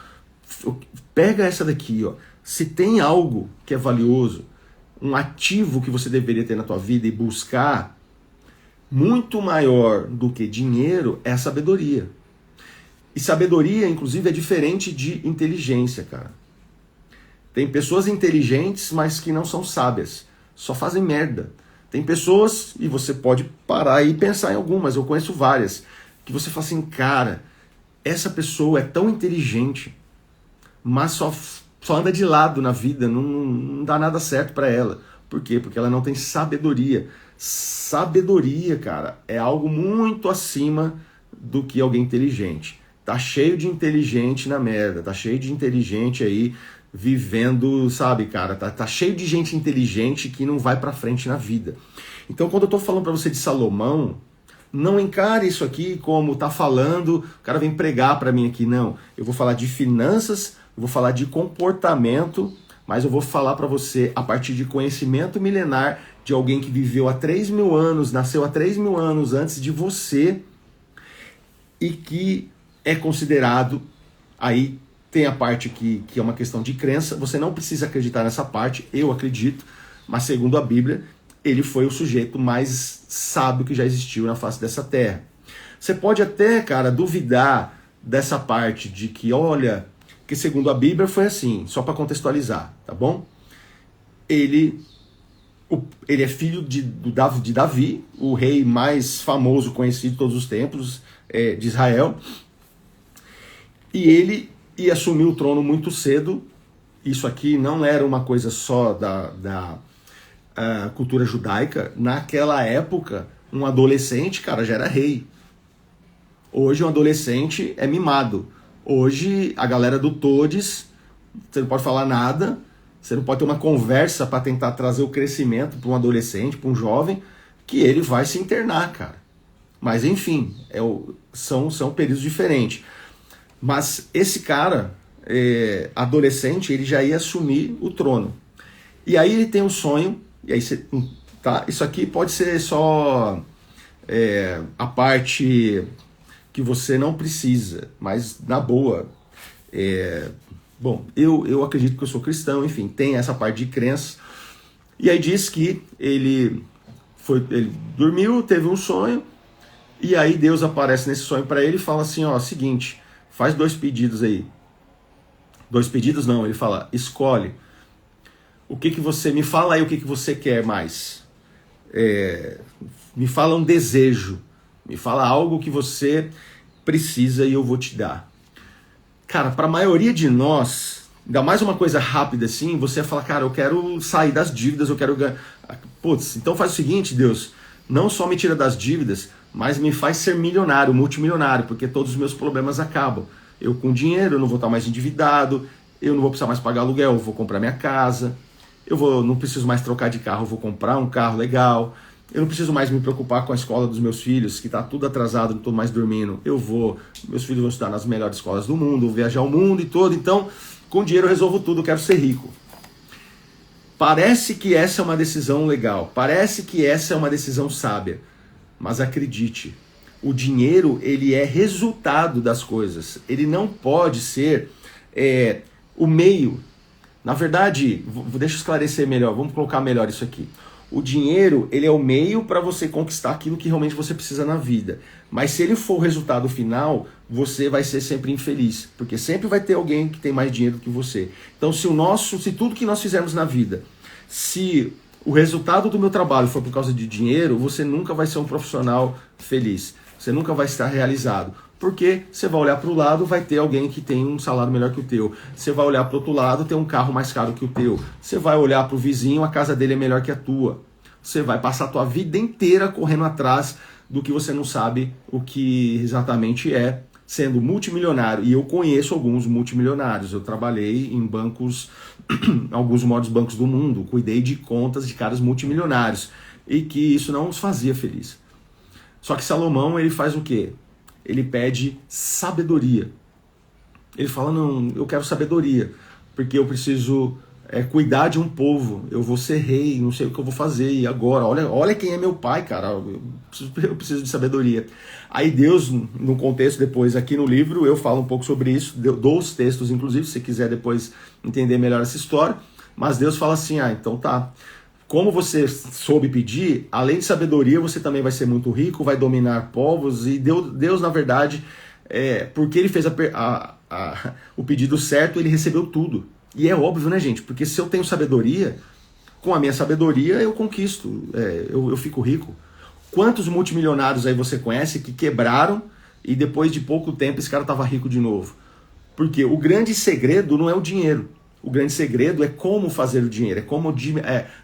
S1: pega essa daqui, ó. Se tem algo que é valioso, um ativo que você deveria ter na tua vida e buscar, muito maior do que dinheiro, é a sabedoria. E sabedoria, inclusive, é diferente de inteligência, cara. Tem pessoas inteligentes, mas que não são sábias. Só fazem merda. Tem pessoas, e você pode parar e pensar em algumas, eu conheço várias, que você fala assim, cara, essa pessoa é tão inteligente, mas só anda de lado na vida, não dá nada certo para ela. Por quê? Porque ela não tem sabedoria. Sabedoria, cara, é algo muito acima do que alguém inteligente. Tá cheio de inteligente na merda, tá cheio de inteligente aí vivendo, sabe, cara, tá cheio de gente inteligente que não vai pra frente na vida. Então, quando eu tô falando pra você de Salomão, não encare isso aqui como tá falando, o cara vem pregar pra mim aqui, não. Eu vou falar de finanças, eu vou falar de comportamento, mas eu vou falar pra você a partir de conhecimento milenar de alguém que viveu há 3.000 anos, nasceu há 3.000 anos antes de você e que é considerado, aí tem a parte que é uma questão de crença, você não precisa acreditar nessa parte, eu acredito, mas segundo a Bíblia, ele foi o sujeito mais sábio que já existiu na face dessa terra. Você pode até, cara, duvidar dessa parte de que, olha, que segundo a Bíblia foi assim, só para contextualizar, tá bom? Ele é filho de Davi, o rei mais famoso, conhecido de todos os tempos de Israel, e ele ia assumir o trono muito cedo. Isso aqui não era uma coisa só da cultura judaica. Naquela época, um adolescente, cara, já era rei. Hoje um adolescente é mimado. Hoje a galera do Todes, você não pode falar nada, você não pode ter uma conversa para tentar trazer o crescimento para um adolescente, para um jovem, que ele vai se internar, cara. Mas enfim, são períodos diferentes. Mas esse cara, adolescente, ele já ia assumir o trono. E aí ele tem um sonho, e aí tá, isso aqui pode ser só a parte que você não precisa, mas na boa. Bom, eu acredito que eu sou cristão, enfim, tem essa parte de crença. E aí diz que ele dormiu, teve um sonho, e aí Deus aparece nesse sonho para ele e fala assim, ó, seguinte, faz 2 pedidos aí. 2 pedidos não, ele fala, escolhe. O que você, me fala aí o que você quer mais. Me fala um desejo. Me fala algo que você precisa e eu vou te dar. Cara, para a maioria de nós, ainda mais uma coisa rápida assim, você vai falar, cara, eu quero sair das dívidas, eu quero ganhar. Putz, então faz o seguinte, Deus, não só me tira das dívidas, mas me faz ser milionário, multimilionário, porque todos os meus problemas acabam. Eu com dinheiro, eu não vou estar mais endividado, eu não vou precisar mais pagar aluguel, eu vou comprar minha casa, não preciso mais trocar de carro, eu vou comprar um carro legal, eu não preciso mais me preocupar com a escola dos meus filhos, que está tudo atrasado, não estou mais dormindo, meus filhos vão estudar nas melhores escolas do mundo, vou viajar o mundo e todo, então com dinheiro eu resolvo tudo, eu quero ser rico. Parece que essa é uma decisão legal, parece que essa é uma decisão sábia, mas acredite, o dinheiro ele é resultado das coisas, ele não pode ser o meio. Na verdade, deixa eu esclarecer melhor, vamos colocar melhor isso aqui. O dinheiro ele é o meio para você conquistar aquilo que realmente você precisa na vida, mas se ele for o resultado final, você vai ser sempre infeliz, porque sempre vai ter alguém que tem mais dinheiro do que você. Então se tudo que nós fizermos na vida, se o resultado do meu trabalho for por causa de dinheiro, você nunca vai ser um profissional feliz. Você nunca vai estar realizado. Porque você vai olhar para o lado, vai ter alguém que tem um salário melhor que o teu. Você vai olhar para o outro lado, tem um carro mais caro que o teu. Você vai olhar para o vizinho, a casa dele é melhor que a tua. Você vai passar a tua vida inteira correndo atrás do que você não sabe o que exatamente é sendo multimilionário. E eu conheço alguns multimilionários. Eu trabalhei em bancos, alguns maiores bancos do mundo, cuidei de contas de caras multimilionários e que isso não os fazia feliz. Só que Salomão, ele faz o quê? Ele pede sabedoria. Ele fala, não, eu quero sabedoria, porque eu preciso cuidar de um povo, eu vou ser rei, não sei o que eu vou fazer, e agora, olha quem é meu pai, cara, eu preciso de sabedoria. Aí Deus, no contexto depois, aqui no livro, eu falo um pouco sobre isso, dou os textos, inclusive, se você quiser depois entender melhor essa história, mas Deus fala assim, então tá, como você soube pedir, além de sabedoria, você também vai ser muito rico, vai dominar povos, e Deus na verdade, porque ele fez o pedido certo, ele recebeu tudo. E é óbvio, né, gente? Porque se eu tenho sabedoria, com a minha sabedoria eu conquisto, eu fico rico. Quantos multimilionários aí você conhece que quebraram e depois de pouco tempo esse cara estava rico de novo? Porque o grande segredo não é o dinheiro. O grande segredo é como fazer o dinheiro, é como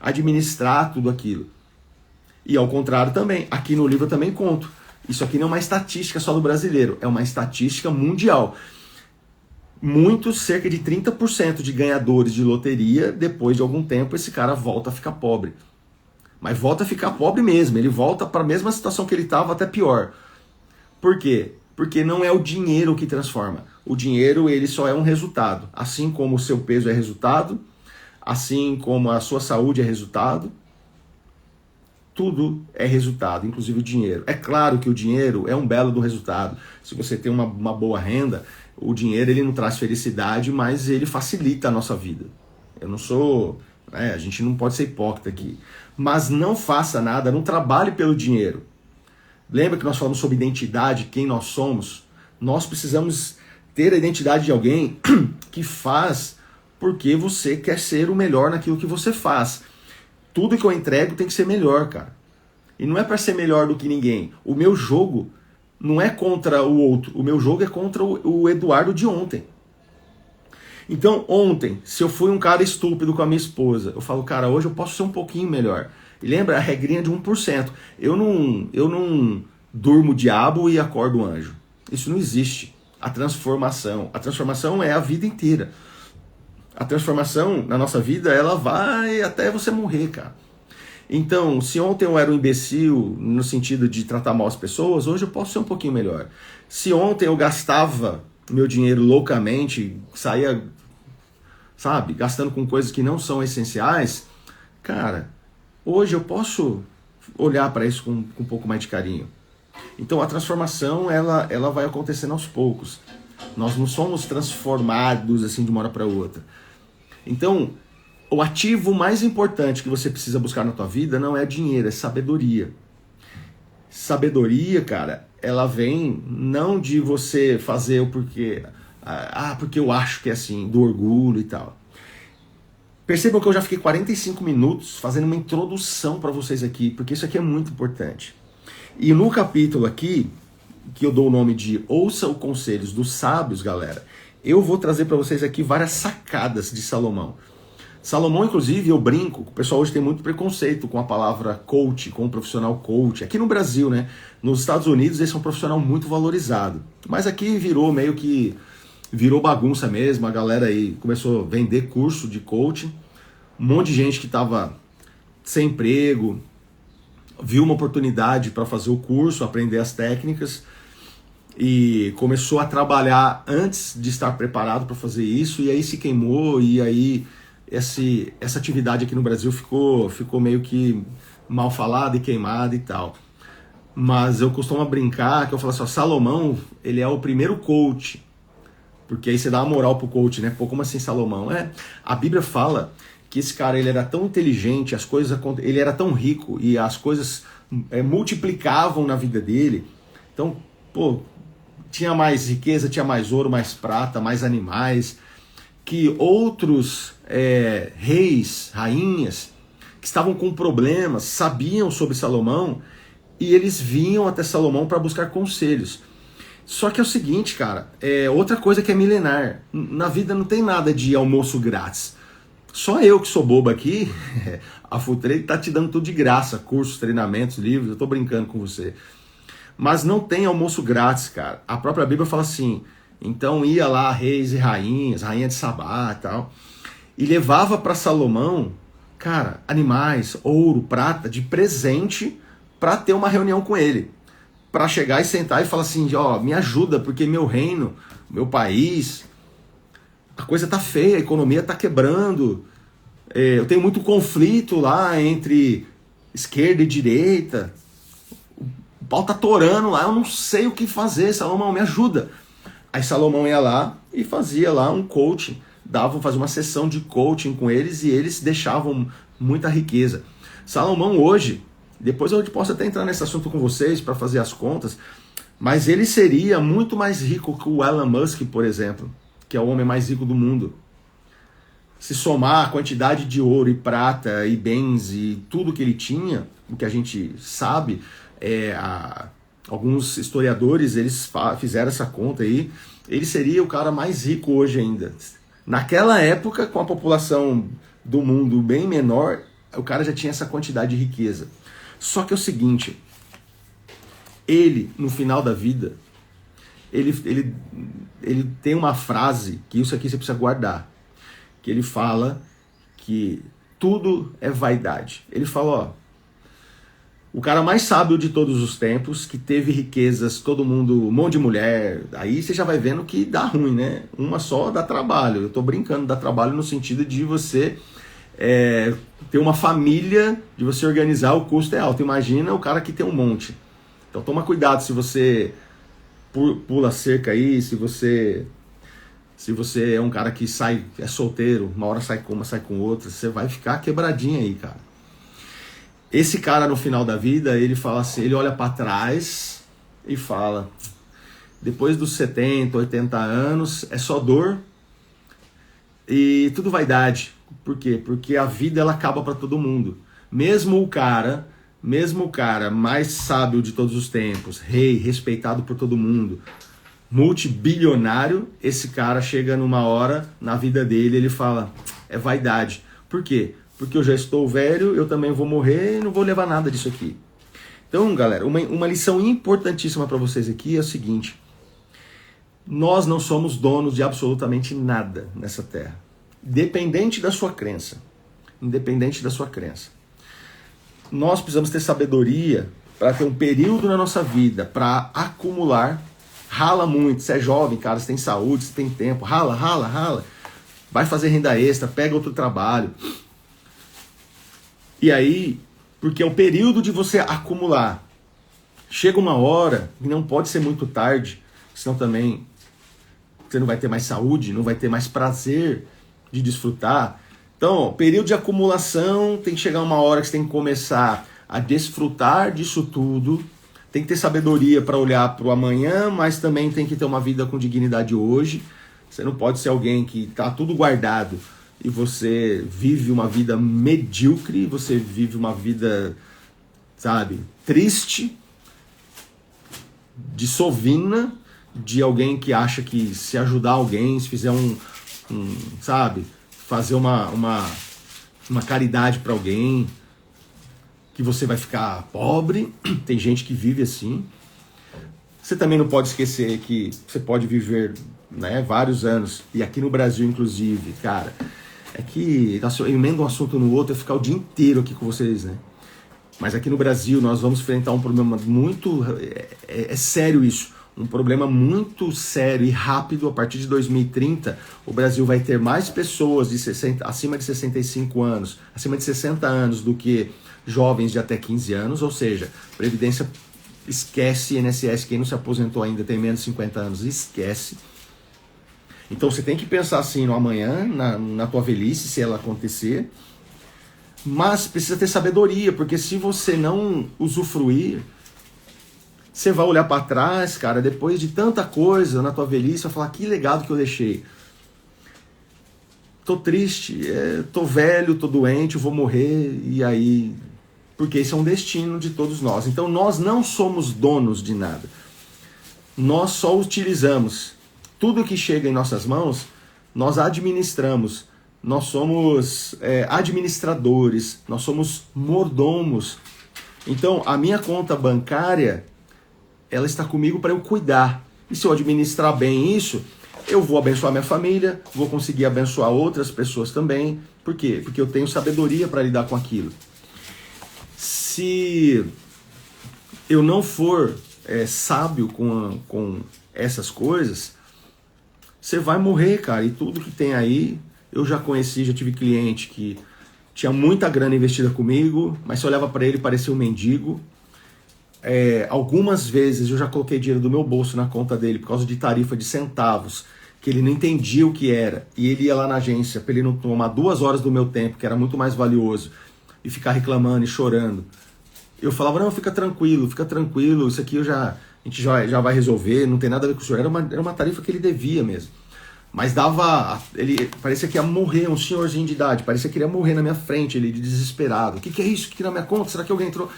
S1: administrar tudo aquilo. E ao contrário também, aqui no livro eu também conto. Isso aqui não é uma estatística só do brasileiro, é uma estatística mundial. Cerca de 30% de ganhadores de loteria, depois de algum tempo, esse cara volta a ficar pobre. Mas volta a ficar pobre mesmo, ele volta para a mesma situação que ele estava, até pior. Por quê? Porque não é o dinheiro que transforma. O dinheiro, ele só é um resultado. Assim como o seu peso é resultado, assim como a sua saúde é resultado, tudo é resultado, inclusive o dinheiro. É claro que o dinheiro é um belo do resultado. Se você tem uma boa renda, o dinheiro ele não traz felicidade, mas ele facilita a nossa vida. Eu não sou... a gente não pode ser hipócrita aqui. Mas não faça nada, não trabalhe pelo dinheiro. Lembra que nós falamos sobre identidade, quem nós somos? Nós precisamos ter a identidade de alguém que faz porque você quer ser o melhor naquilo que você faz. Tudo que eu entrego tem que ser melhor, cara. E não é para ser melhor do que ninguém. O meu jogo não é contra o outro. O meu jogo é contra o Eduardo de ontem. Então, ontem, se eu fui um cara estúpido com a minha esposa, eu falo, cara, hoje eu posso ser um pouquinho melhor. E lembra a regrinha de 1%. Eu não durmo diabo e acordo anjo. Isso não existe. A transformação é a vida inteira. A transformação na nossa vida, ela vai até você morrer, cara. Então, se ontem eu era um imbecil no sentido de tratar mal as pessoas, hoje eu posso ser um pouquinho melhor. Se ontem eu gastava meu dinheiro loucamente, saía, sabe, gastando com coisas que não são essenciais, cara, hoje eu posso olhar para isso com um pouco mais de carinho. Então a transformação, ela vai acontecendo aos poucos. Nós não somos transformados assim de uma hora para outra. Então, o ativo mais importante que você precisa buscar na tua vida não é dinheiro, é sabedoria. Sabedoria, cara, ela vem não de você fazer o porquê, porque eu acho que é assim, do orgulho e tal. Percebam que eu já fiquei 45 minutos fazendo uma introdução para vocês aqui, porque isso aqui é muito importante. E no capítulo aqui, que eu dou o nome de Ouça os Conselhos dos Sábios, galera, eu vou trazer para vocês aqui várias sacadas de Salomão. Salomão, inclusive, eu brinco, o pessoal hoje tem muito preconceito com a palavra coach, com o profissional coach. Aqui no Brasil, né? Nos Estados Unidos, esse é um profissional muito valorizado. Mas aqui virou bagunça mesmo, a galera aí começou a vender curso de coaching. Um monte de gente que estava sem emprego, viu uma oportunidade para fazer o curso, aprender as técnicas e começou a trabalhar antes de estar preparado para fazer isso, e aí se queimou, e aí essa atividade aqui no Brasil ficou meio que mal falada e queimada e tal. Mas eu costumo brincar que eu falo assim, ó, Salomão, ele é o primeiro coach, porque aí você dá uma moral pro coach, né? Pô, como assim Salomão? A Bíblia fala que esse cara, ele era tão inteligente, ele era tão rico e as coisas multiplicavam na vida dele. Então, pô, tinha mais riqueza, tinha mais ouro, mais prata, mais animais, que outros reis, rainhas, que estavam com problemas, sabiam sobre Salomão, e eles vinham até Salomão para buscar conselhos. Só que é o seguinte, cara, outra coisa que é milenar, na vida não tem nada de almoço grátis. Só eu que sou bobo aqui, a Full Trade tá te dando tudo de graça, cursos, treinamentos, livros, eu tô brincando com você. Mas não tem almoço grátis, cara. A própria Bíblia fala assim, então ia lá reis e rainhas, rainha de Sabá e tal, e levava para Salomão, cara, animais, ouro, prata, de presente para ter uma reunião com ele. Para chegar e sentar e falar assim, ó, me ajuda, porque meu reino, meu país, a coisa tá feia, a economia tá quebrando, eu tenho muito conflito lá entre esquerda e direita, o pau tá torando lá, eu não sei o que fazer, Salomão, me ajuda. Aí Salomão ia lá e fazia lá um coaching, fazia uma sessão de coaching com eles e eles deixavam muita riqueza. Salomão hoje, depois eu posso até entrar nesse assunto com vocês para fazer as contas, mas ele seria muito mais rico que o Elon Musk, por exemplo, que é o homem mais rico do mundo. Se somar a quantidade de ouro e prata e bens e tudo que ele tinha, o que a gente sabe, alguns historiadores eles fizeram essa conta aí, ele seria o cara mais rico hoje ainda. Naquela época, com a população do mundo bem menor, o cara já tinha essa quantidade de riqueza. Só que é o seguinte, ele, no final da vida, ele tem uma frase, que isso aqui você precisa guardar, que ele fala que tudo é vaidade. Ele fala, ó, o cara mais sábio de todos os tempos, que teve riquezas, todo mundo, um monte de mulher, aí você já vai vendo que dá ruim, né? Uma só dá trabalho. Eu tô brincando, dá trabalho no sentido de você ter uma família, de você organizar, o custo é alto. Imagina o cara que tem um monte. Então toma cuidado se você pula cerca aí, se você é um cara que é solteiro, uma hora sai com uma, sai com outra, você vai ficar quebradinho aí, cara. Esse cara no final da vida, ele fala assim, ele olha para trás e fala, depois dos 70, 80 anos, é só dor e tudo vaidade. Por quê? Porque a vida ela acaba para todo mundo. Mesmo o cara mais sábio de todos os tempos, rei, respeitado por todo mundo, multibilionário, esse cara chega numa hora na vida dele, ele fala, é vaidade. Por quê? Porque eu já estou velho, eu também vou morrer e não vou levar nada disso aqui. Então, galera, uma lição importantíssima para vocês aqui é o seguinte, nós não somos donos de absolutamente nada nessa terra. Independente da sua crença. Nós precisamos ter sabedoria para ter um período na nossa vida, para acumular. Rala muito, você é jovem, cara, você tem saúde, você tem tempo, rala. Vai fazer renda extra, pega outro trabalho. E aí, porque é um período de você acumular. Chega uma hora, e não pode ser muito tarde, senão também você não vai ter mais saúde, não vai ter mais prazer de desfrutar. Então, período de acumulação, tem que chegar uma hora que você tem que começar a desfrutar disso tudo. Tem que ter sabedoria para olhar para o amanhã, mas também tem que ter uma vida com dignidade hoje. Você não pode ser alguém que está tudo guardado e você vive uma vida medíocre, você vive uma vida, sabe, triste, de sovina, de alguém que acha que se ajudar alguém, se fizer sabe, fazer uma caridade para alguém, que você vai ficar pobre. Tem gente que vive assim. Você também não pode esquecer que você pode viver, né, vários anos, e aqui no Brasil inclusive, cara, é que eu emendo um assunto no outro, eu ficar o dia inteiro aqui com vocês, né? Mas aqui no Brasil nós vamos enfrentar um problema muito, é sério isso, um problema muito sério e rápido. A partir de 2030, o Brasil vai ter mais pessoas acima de 65 anos, acima de 60 anos do que jovens de até 15 anos, ou seja, Previdência esquece, INSS, quem não se aposentou ainda tem menos de 50 anos, esquece. Então você tem que pensar assim no amanhã, na tua velhice, se ela acontecer, mas precisa ter sabedoria, porque se você não usufruir, você vai olhar para trás, cara, depois de tanta coisa na tua velhice, vai falar, que legado que eu deixei. Tô triste, tô velho, tô doente, eu vou morrer, e aí... Porque esse é um destino de todos nós. Então nós não somos donos de nada. Nós só utilizamos. Tudo que chega em nossas mãos, nós administramos. Nós somos administradores, nós somos mordomos. Então a minha conta bancária, ela está comigo para eu cuidar. E se eu administrar bem isso, eu vou abençoar minha família, vou conseguir abençoar outras pessoas também. Por quê? Porque eu tenho sabedoria para lidar com aquilo. Se eu não for sábio com essas coisas, você vai morrer, cara. E tudo que tem aí, eu já conheci, já tive cliente que tinha muita grana investida comigo, mas se eu olhava para ele, parecia um mendigo. Algumas vezes eu já coloquei dinheiro do meu bolso na conta dele por causa de tarifa de centavos, que ele não entendia o que era, e ele ia lá na agência para ele não tomar 2 horas do meu tempo, que era muito mais valioso, e ficar reclamando e chorando. Eu falava, não, fica tranquilo, isso aqui a gente já vai resolver, não tem nada a ver com o senhor. Era uma tarifa que ele devia mesmo. Mas ele parecia que ia morrer, um senhorzinho de idade, parecia que ele ia morrer na minha frente, ele desesperado. O que é isso? O que na minha conta? Será que alguém entrou?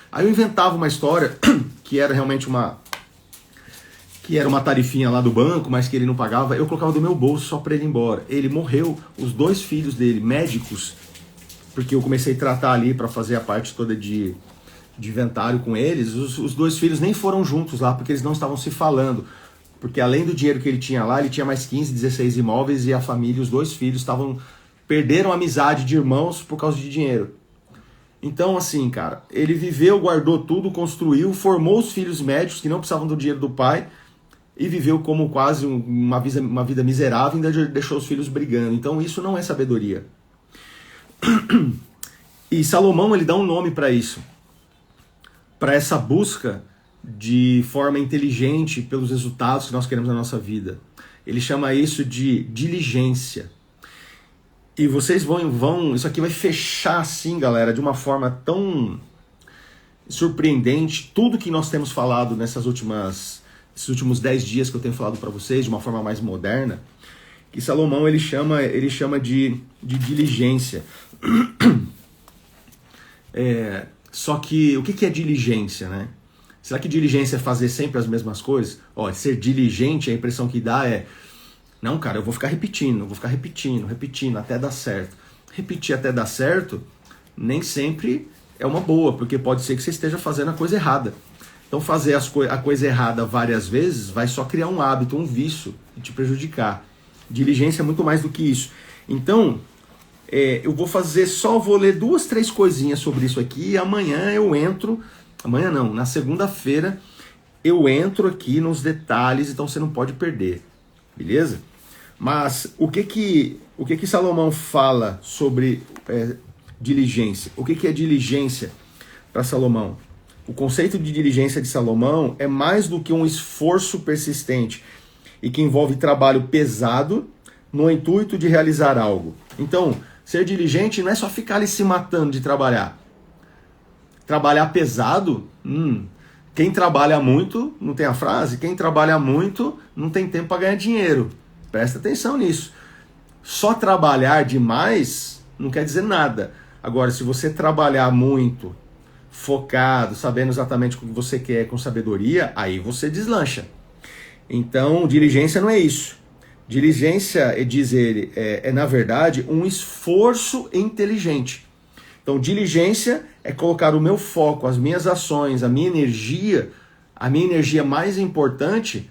S1: Aí eu inventava uma história que era realmente uma tarifinha lá do banco, mas que ele não pagava. Eu colocava do meu bolso só para ele ir embora. Ele morreu, os 2 filhos dele, médicos, porque eu comecei a tratar ali para fazer a parte toda de inventário com eles. Os 2 filhos nem foram juntos lá, porque eles não estavam se falando. Porque além do dinheiro que ele tinha lá, ele tinha mais 15, 16 imóveis e a família, os 2 filhos perderam a amizade de irmãos por causa de dinheiro. Então, assim, cara, ele viveu, guardou tudo, construiu, formou os filhos médicos que não precisavam do dinheiro do pai e viveu como quase uma vida miserável e ainda deixou os filhos brigando. Então, isso não é sabedoria. E Salomão, ele dá um nome para isso, para essa busca de forma inteligente pelos resultados que nós queremos na nossa vida. Ele chama isso de diligência. E vocês isso aqui vai fechar assim, galera, de uma forma tão surpreendente tudo que nós temos falado esses últimos 10 dias que eu tenho falado para vocês, de uma forma mais moderna, que Salomão ele chama de diligência. Só que o que é diligência, né? Será que diligência é fazer sempre as mesmas coisas? Ser diligente, a impressão que dá não, cara, eu vou ficar repetindo até dar certo. Repetir até dar certo nem sempre é uma boa, porque pode ser que você esteja fazendo a coisa errada. Então fazer a coisa errada várias vezes vai só criar um hábito, um vício e te prejudicar. Diligência é muito mais do que isso. Então, eu vou ler 2, 3 coisinhas sobre isso aqui e amanhã eu entro, na segunda-feira eu entro aqui nos detalhes, então você não pode perder. Beleza? Mas o que Salomão fala sobre diligência? O que é diligência para Salomão? O conceito de diligência de Salomão é mais do que um esforço persistente e que envolve trabalho pesado no intuito de realizar algo. Então, ser diligente não é só ficar ali se matando de trabalhar. Trabalhar pesado? Quem trabalha muito, não tem a frase? Quem trabalha muito não tem tempo para ganhar dinheiro. Presta atenção nisso. Só trabalhar demais não quer dizer nada. Agora, se você trabalhar muito, focado, sabendo exatamente o que você quer, com sabedoria, aí você deslancha. Então, diligência não é isso. Diligência, diz ele, na verdade um esforço inteligente. Então, diligência é colocar o meu foco, as minhas ações, a minha energia mais importante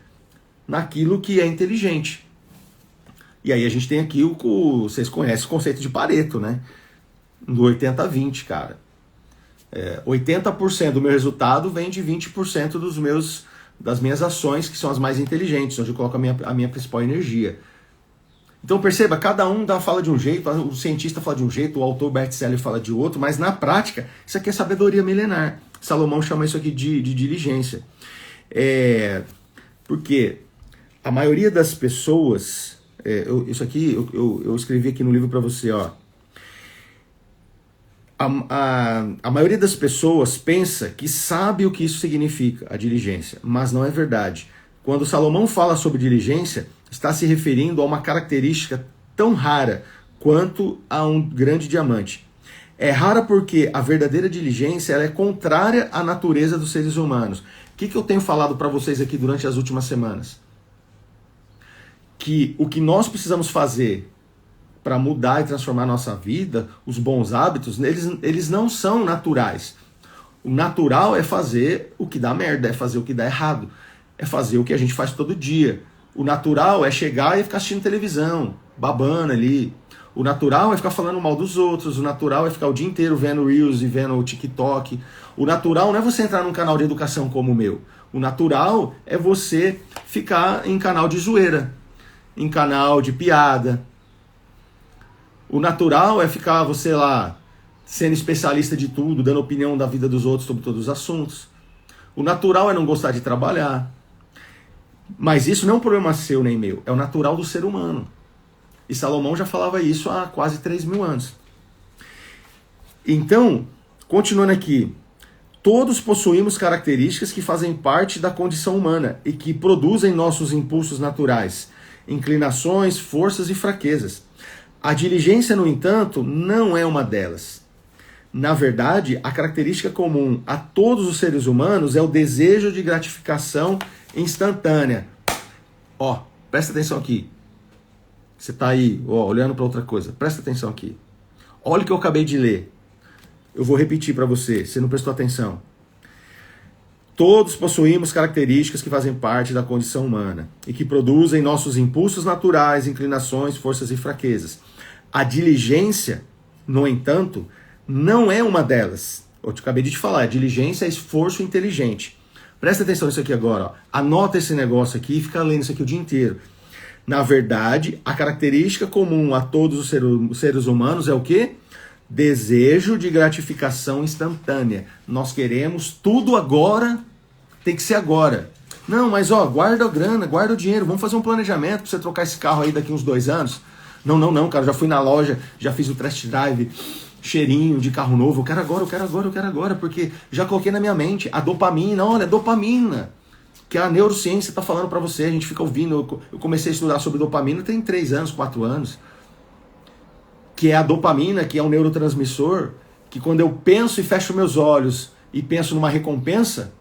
S1: naquilo que é inteligente. E aí a gente tem aqui vocês conhecem o conceito de Pareto, né? Do 80-20, cara. 80% do meu resultado vem de 20% das minhas ações, que são as mais inteligentes, onde eu coloco a minha principal energia. Então perceba, cada um fala de um jeito, o cientista fala de um jeito, o autor best-seller fala de outro, mas na prática, isso aqui é sabedoria milenar. Salomão chama isso aqui de diligência. Porque a maioria das pessoas, isso aqui eu escrevi aqui no livro para você, ó. A maioria das pessoas pensa que sabe o que isso significa, a diligência, mas não é verdade. Quando Salomão fala sobre diligência, está se referindo a uma característica tão rara quanto a um grande diamante. É rara porque a verdadeira diligência ela é contrária à natureza dos seres humanos. O que eu tenho falado para vocês aqui durante as últimas semanas? Que o que nós precisamos fazer para mudar e transformar a nossa vida, os bons hábitos, eles não são naturais. O natural é fazer o que dá merda, é fazer o que dá errado, é fazer o que a gente faz todo dia. O natural é chegar e ficar assistindo televisão, babando ali. O natural é ficar falando mal dos outros, o natural é ficar o dia inteiro vendo Reels e vendo o TikTok. O natural não é você entrar num canal de educação como o meu. O natural é você ficar em canal de zoeira, em canal de piada. O natural é ficar você lá sendo especialista de tudo, dando opinião da vida dos outros sobre todos os assuntos. O natural é não gostar de trabalhar. Mas isso não é um problema seu nem meu, é o natural do ser humano. E Salomão já falava isso há quase 3.000 anos. Então, continuando aqui, todos possuímos características que fazem parte da condição humana e que produzem nossos impulsos naturais, inclinações, forças e fraquezas. A diligência, no entanto, não é uma delas. Na verdade, a característica comum a todos os seres humanos é o desejo de gratificação instantânea. Ó, presta atenção aqui. Você está aí, ó, olhando para outra coisa. Presta atenção aqui. Olha o que eu acabei de ler. Eu vou repetir para você, você não prestou atenção. Todos possuímos características que fazem parte da condição humana e que produzem nossos impulsos naturais, inclinações, forças e fraquezas. A diligência, no entanto, não é uma delas. Eu acabei de te falar, a diligência é esforço inteligente. Presta atenção nisso aqui agora. Ó. Anota esse negócio aqui e fica lendo isso aqui o dia inteiro. Na verdade, a característica comum a todos os seres humanos é o quê? Desejo de gratificação instantânea. Nós queremos tudo agora, tem que ser agora. Não, mas ó, guarda a grana, guarda o dinheiro, vamos fazer um planejamento para você trocar esse carro aí daqui uns 2 anos. Não, cara, já fui na loja, já fiz o test drive, cheirinho de carro novo, eu quero agora, porque já coloquei na minha mente a dopamina, olha, dopamina, que a neurociência está falando para você, a gente fica ouvindo, eu comecei a estudar sobre dopamina tem 3 anos, 4 anos, que é a dopamina, que é um neurotransmissor, que quando eu penso e fecho meus olhos e penso numa recompensa,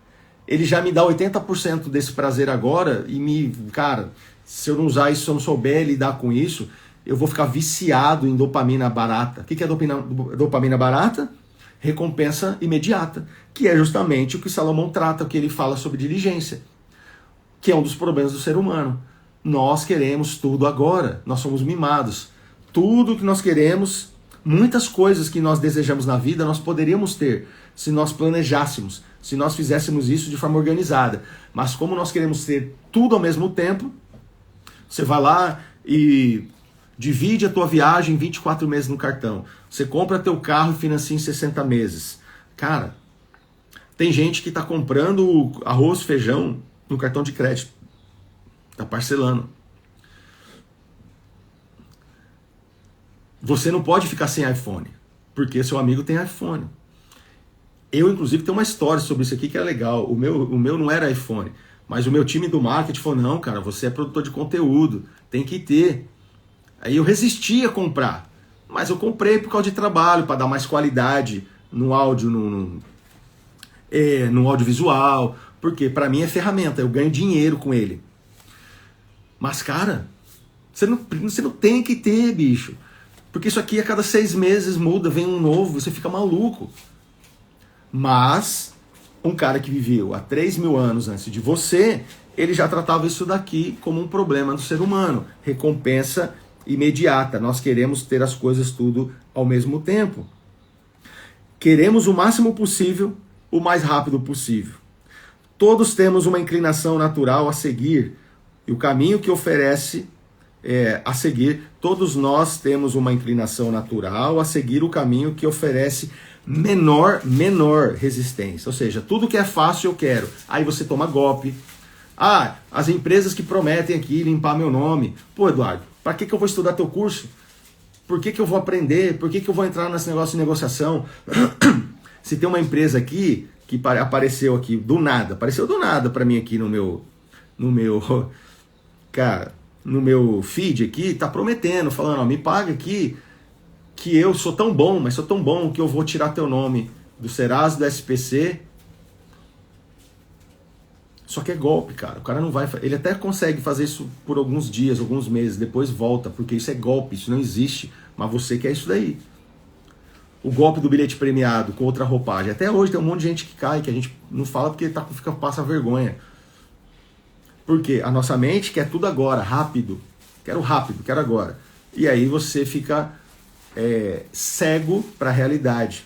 S1: ele já me dá 80% desse prazer agora e cara, se eu não usar isso, se eu não souber lidar com isso, eu vou ficar viciado em dopamina barata. O que é dopamina barata? Recompensa imediata, que é justamente o que Salomão trata, o que ele fala sobre diligência, que é um dos problemas do ser humano. Nós queremos tudo agora, nós somos mimados. Tudo que nós queremos, muitas coisas que nós desejamos na vida, nós poderíamos ter se nós planejássemos, se nós fizéssemos isso de forma organizada. Mas como nós queremos ter tudo ao mesmo tempo, você vai lá e divide a tua viagem em 24 meses no cartão. Você compra teu carro e financia em 60 meses. Cara, tem gente que está comprando arroz, feijão no cartão de crédito. Está parcelando. Você não pode ficar sem iPhone, porque seu amigo tem iPhone. Eu, inclusive, tenho uma história sobre isso aqui que é legal. O meu não era iPhone, mas o meu time do marketing falou, não, cara, você é produtor de conteúdo, tem que ter. Aí eu resisti a comprar, mas eu comprei por causa de trabalho, para dar mais qualidade no áudio, no audiovisual, porque para mim é ferramenta, eu ganho dinheiro com ele. Mas, cara, você não tem que ter, bicho. Porque isso aqui a cada 6 meses muda, vem um novo, você fica maluco. Mas um cara que viveu há 3.000 anos antes de você, ele já tratava isso daqui como um problema do ser humano. Recompensa imediata. Nós queremos ter as coisas tudo ao mesmo tempo. Queremos o máximo possível, o mais rápido possível. Todos temos uma inclinação natural a seguir. E o caminho que oferece a seguir, todos nós temos uma inclinação natural a seguir o caminho que oferece menor resistência. Ou seja, tudo que é fácil eu quero. Aí você toma golpe. Ah, as empresas que prometem aqui limpar meu nome. Pô, Eduardo, para que eu vou estudar teu curso? Por que eu vou aprender? Por que eu vou entrar nesse negócio de negociação? Se tem uma empresa aqui que apareceu aqui do nada, apareceu do nada para mim aqui no meu cara, no meu feed aqui, tá prometendo, falando, ó, me paga aqui, que eu sou tão bom, mas sou tão bom que eu vou tirar teu nome do Serasa, do SPC. Só que é golpe, cara. O cara não vai... Ele até consegue fazer isso por alguns dias, alguns meses, depois volta, porque isso é golpe, isso não existe, mas você quer isso daí. o golpe do bilhete premiado com outra roupagem. Até hoje tem um monte de gente que cai, que a gente não fala porque passa vergonha. Por quê? A nossa mente quer tudo agora, rápido. Quero rápido, quero agora. E aí você fica cego para a realidade.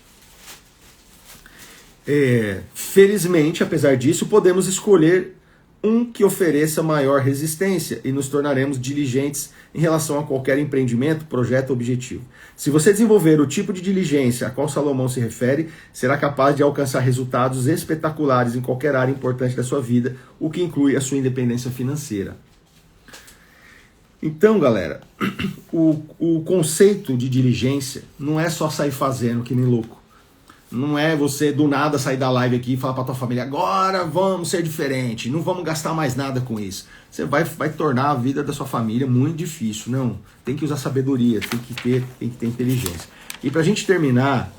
S1: Felizmente, apesar disso, podemos escolher um que ofereça maior resistência e nos tornaremos diligentes em relação a qualquer empreendimento, projeto ou objetivo. Se você desenvolver o tipo de diligência a qual Salomão se refere, será capaz de alcançar resultados espetaculares em qualquer área importante da sua vida, o que inclui a sua independência financeira. Então, galera, o conceito de diligência não é só sair fazendo que nem louco. Não é você do nada sair da live aqui e falar para tua família, agora vamos ser diferente, não vamos gastar mais nada com isso. Você vai tornar a vida da sua família muito difícil. Não, tem que usar sabedoria, tem que ter inteligência. E pra gente terminar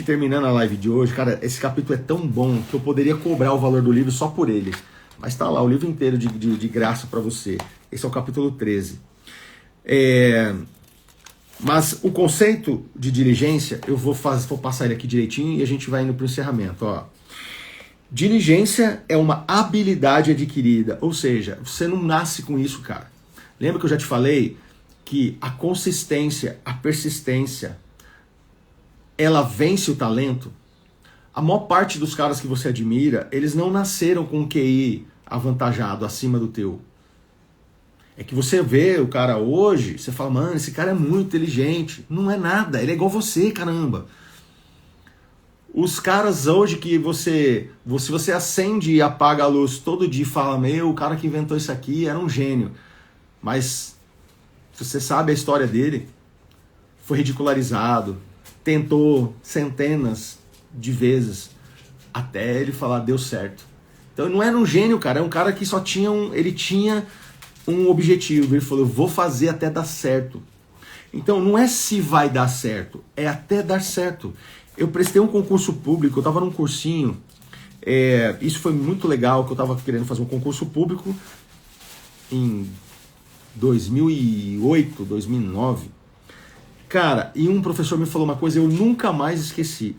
S1: terminando a live de hoje, cara, esse capítulo é tão bom que eu poderia cobrar o valor do livro só por ele. Mas tá lá, o livro inteiro de graça para você. Esse é o capítulo 13. Mas o conceito de diligência, eu vou passar ele aqui direitinho e a gente vai indo para o encerramento. Ó. Diligência é uma habilidade adquirida, ou seja, você não nasce com isso, cara. Lembra que eu já te falei que a consistência, a persistência, ela vence o talento? A maior parte dos caras que você admira, eles não nasceram com um QI avantajado acima do teu. É que você vê o cara hoje, você fala, mano, esse cara é muito inteligente. Não é nada, ele é igual você, caramba. Os caras hoje que se você acende e apaga a luz todo dia e fala, meu, o cara que inventou isso aqui era um gênio. Mas, se você sabe a história dele, foi ridicularizado, tentou centenas de vezes, até ele falar, deu certo. Então não era um gênio, cara, é um cara que só tinha ele tinha um objetivo, ele falou, eu vou fazer até dar certo. Então não é se vai dar certo, é até dar certo. Eu prestei um concurso público, eu estava num cursinho, isso foi muito legal, que eu estava querendo fazer um concurso público em 2008, 2009. Cara, e um professor me falou uma coisa, eu nunca mais esqueci.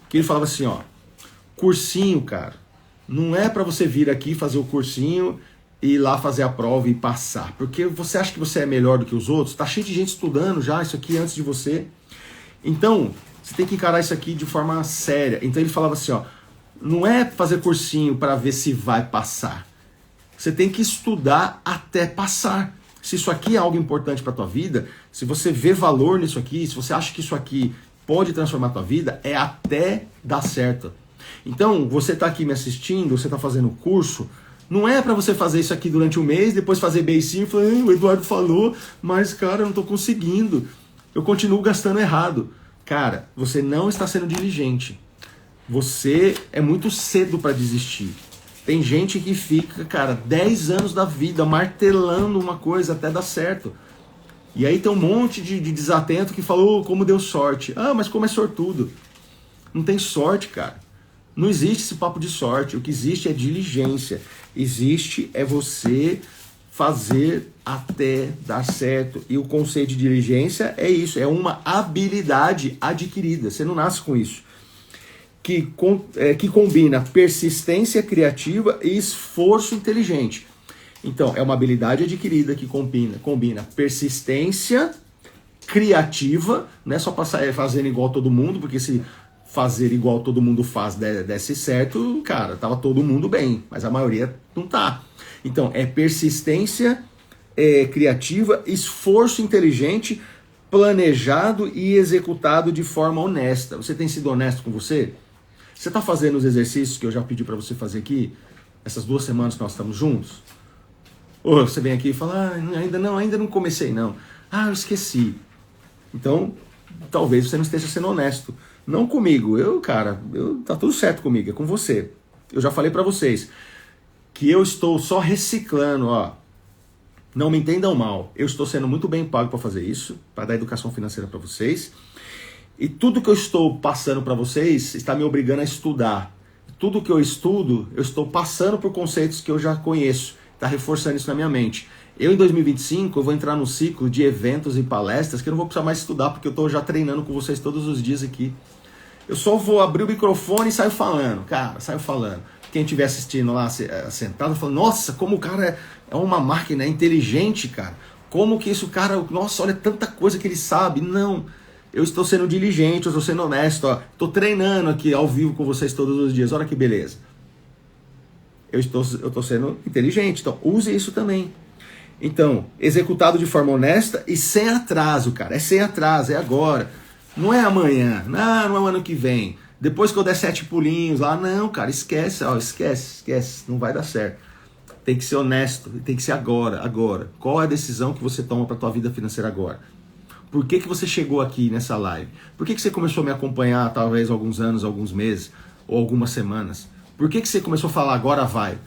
S1: Que ele falava assim, ó, cursinho, cara, não é para você vir aqui fazer o cursinho e ir lá fazer a prova e passar. Porque você acha que você é melhor do que os outros? Tá cheio de gente estudando já isso aqui antes de você. Então, você tem que encarar isso aqui de forma séria. Então ele falava assim, ó, não é fazer cursinho para ver se vai passar. Você tem que estudar até passar. Se isso aqui é algo importante para tua vida, se você vê valor nisso aqui, se você acha que isso aqui pode transformar a tua vida, é até dar certo. Então, você está aqui me assistindo, você está fazendo o curso, não é para você fazer isso aqui durante um mês, depois fazer beicinho e falar, o Eduardo falou, mas cara, eu não estou conseguindo, eu continuo gastando errado. Cara, você não está sendo diligente. Você é muito cedo para desistir. Tem gente que fica, cara, 10 anos da vida martelando uma coisa até dar certo. E aí tem um monte de desatento que falou como deu sorte. Ah, mas como é sortudo. Não tem sorte, cara. Não existe esse papo de sorte. O que existe é diligência. Existe é você fazer até dar certo. E o conceito de diligência é isso. É uma habilidade adquirida. Você não nasce com isso. Que combina persistência criativa e esforço inteligente. Então, é uma habilidade adquirida que combina persistência criativa, não é só passar fazendo igual todo mundo, porque se fazer igual todo mundo faz desse certo, cara, tava todo mundo bem, mas a maioria não tá. Então, é persistência criativa, esforço inteligente, planejado e executado de forma honesta. Você tem sido honesto com você? Você está fazendo os exercícios que eu já pedi para você fazer aqui, essas 2 semanas que nós estamos juntos? Ou você vem aqui e fala, ainda não comecei não. Ah, eu esqueci. Então, talvez você não esteja sendo honesto. Não comigo, tá tudo certo comigo, é com você. Eu já falei para vocês que eu estou só reciclando, ó. Não me entendam mal, eu estou sendo muito bem pago para fazer isso, para dar educação financeira para vocês. E tudo que eu estou passando para vocês está me obrigando a estudar. Tudo que eu estudo, eu estou passando por conceitos que eu já conheço. Está reforçando isso na minha mente. Eu em 2025 eu vou entrar num ciclo de eventos e palestras que eu não vou precisar mais estudar, porque eu estou já treinando com vocês todos os dias aqui. Eu só vou abrir o microfone e saio falando, cara, saio falando. Quem estiver assistindo lá sentado, fala, nossa, como o cara é uma máquina, é inteligente, cara. Como que isso, cara, nossa, olha tanta coisa que ele sabe. Não, eu estou sendo diligente, eu estou sendo honesto, ó. Estou treinando aqui ao vivo com vocês todos os dias, olha que beleza. Eu estou sendo inteligente, então use isso também. Então, executado de forma honesta e sem atraso, cara. É sem atraso, é agora. Não é amanhã, não é o ano que vem. Depois que eu der 7 pulinhos lá, não, cara, esquece, ó, esquece, não vai dar certo. Tem que ser honesto, tem que ser agora. Qual é a decisão que você toma para a tua vida financeira agora? Por que você chegou aqui nessa live? Por que você começou a me acompanhar talvez alguns anos, alguns meses ou algumas semanas? Por que você começou a falar agora vai?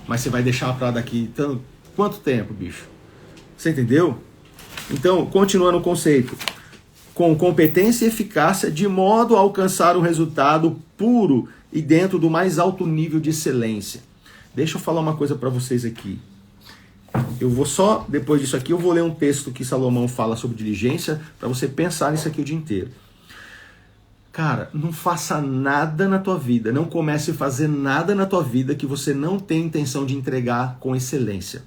S1: Mas você vai deixar para daqui quanto tempo, bicho? Você entendeu? Então, continuando o conceito. Com competência e eficácia, de modo a alcançar um resultado puro e dentro do mais alto nível de excelência. Deixa eu falar uma coisa para vocês aqui. Eu vou só, depois disso aqui, eu vou ler um texto que Salomão fala sobre diligência, para você pensar nisso aqui o dia inteiro. Cara, não faça nada na tua vida, não comece a fazer nada na tua vida que você não tem intenção de entregar com excelência.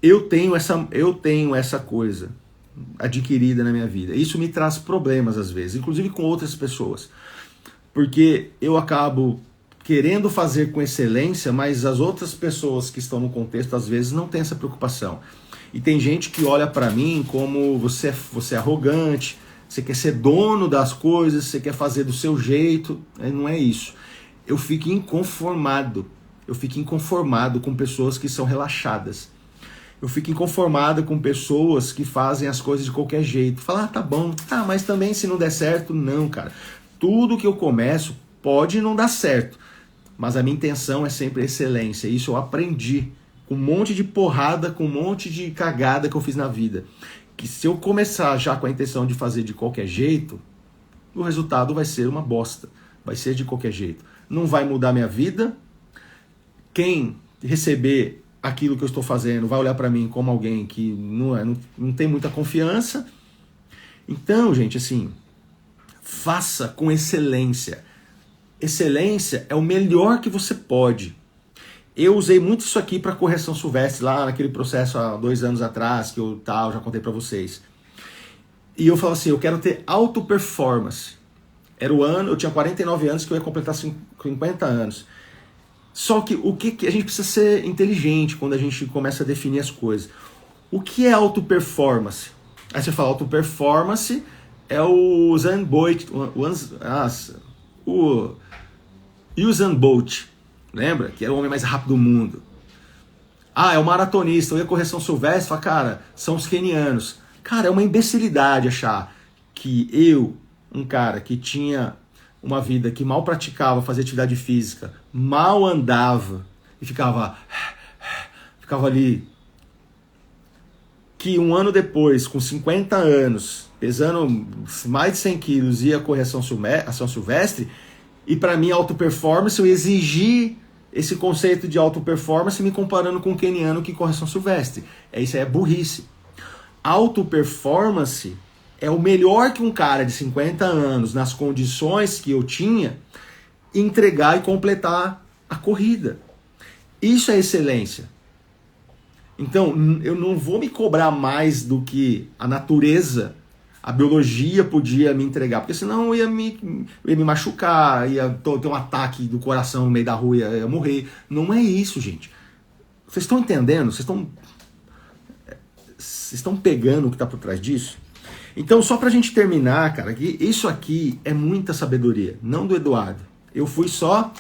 S1: Eu tenho essa coisa adquirida na minha vida. Isso me traz problemas às vezes, inclusive com outras pessoas. Porque eu acabo querendo fazer com excelência, mas as outras pessoas que estão no contexto às vezes não têm essa preocupação. E tem gente que olha para mim como você é arrogante, você quer ser dono das coisas, você quer fazer do seu jeito. Não é isso. Eu fico inconformado com pessoas que são relaxadas. Eu fico inconformado com pessoas que fazem as coisas de qualquer jeito. Fala, tá bom, mas também se não der certo, não, cara. Tudo que eu começo pode não dar certo, mas a minha intenção é sempre excelência. Isso eu aprendi com um monte de porrada, com um monte de cagada que eu fiz na vida. Que se eu começar já com a intenção de fazer de qualquer jeito, o resultado vai ser uma bosta. Vai ser de qualquer jeito. Não vai mudar minha vida. Quem receber aquilo que eu estou fazendo vai olhar para mim como alguém que não tem muita confiança. Então, gente, assim, faça com excelência. Excelência é o melhor que você pode. Eu usei muito isso aqui para correção silvestre, lá naquele processo há 2 anos atrás, que eu já contei para vocês. E eu falo assim, eu quero ter auto performance. Era o ano, eu tinha 49 anos que eu ia completar 50 anos. Só que a gente precisa ser inteligente quando a gente começa a definir as coisas. O que é auto performance? Aí você fala, auto performance é o Usain Bolt, o Usain Bolt, lembra? Que era o homem mais rápido do mundo. É o maratonista, eu ia correção silvestre, fala, cara, são os quenianos. Cara, é uma imbecilidade achar que eu, um cara que tinha uma vida que mal praticava fazer atividade física, mal andava e ficava ali, que um ano depois, com 50 anos, pesando mais de 100 quilos, ia correr ação silvestre, e para mim auto performance, eu exigi esse conceito de auto performance me comparando com um queniano que corre ação silvestre. Isso aí é burrice. Auto performance é o melhor que um cara de 50 anos, nas condições que eu tinha, entregar e completar a corrida. Isso é excelência. Então, eu não vou me cobrar mais do que a natureza, a biologia podia me entregar, porque senão eu ia me machucar, ia ter um ataque do coração no meio da rua, ia morrer. Não é isso, gente. Vocês estão entendendo? Vocês estão pegando o que está por trás disso? Então, só pra gente terminar, cara, que isso aqui é muita sabedoria, não do Eduardo. Eu fui só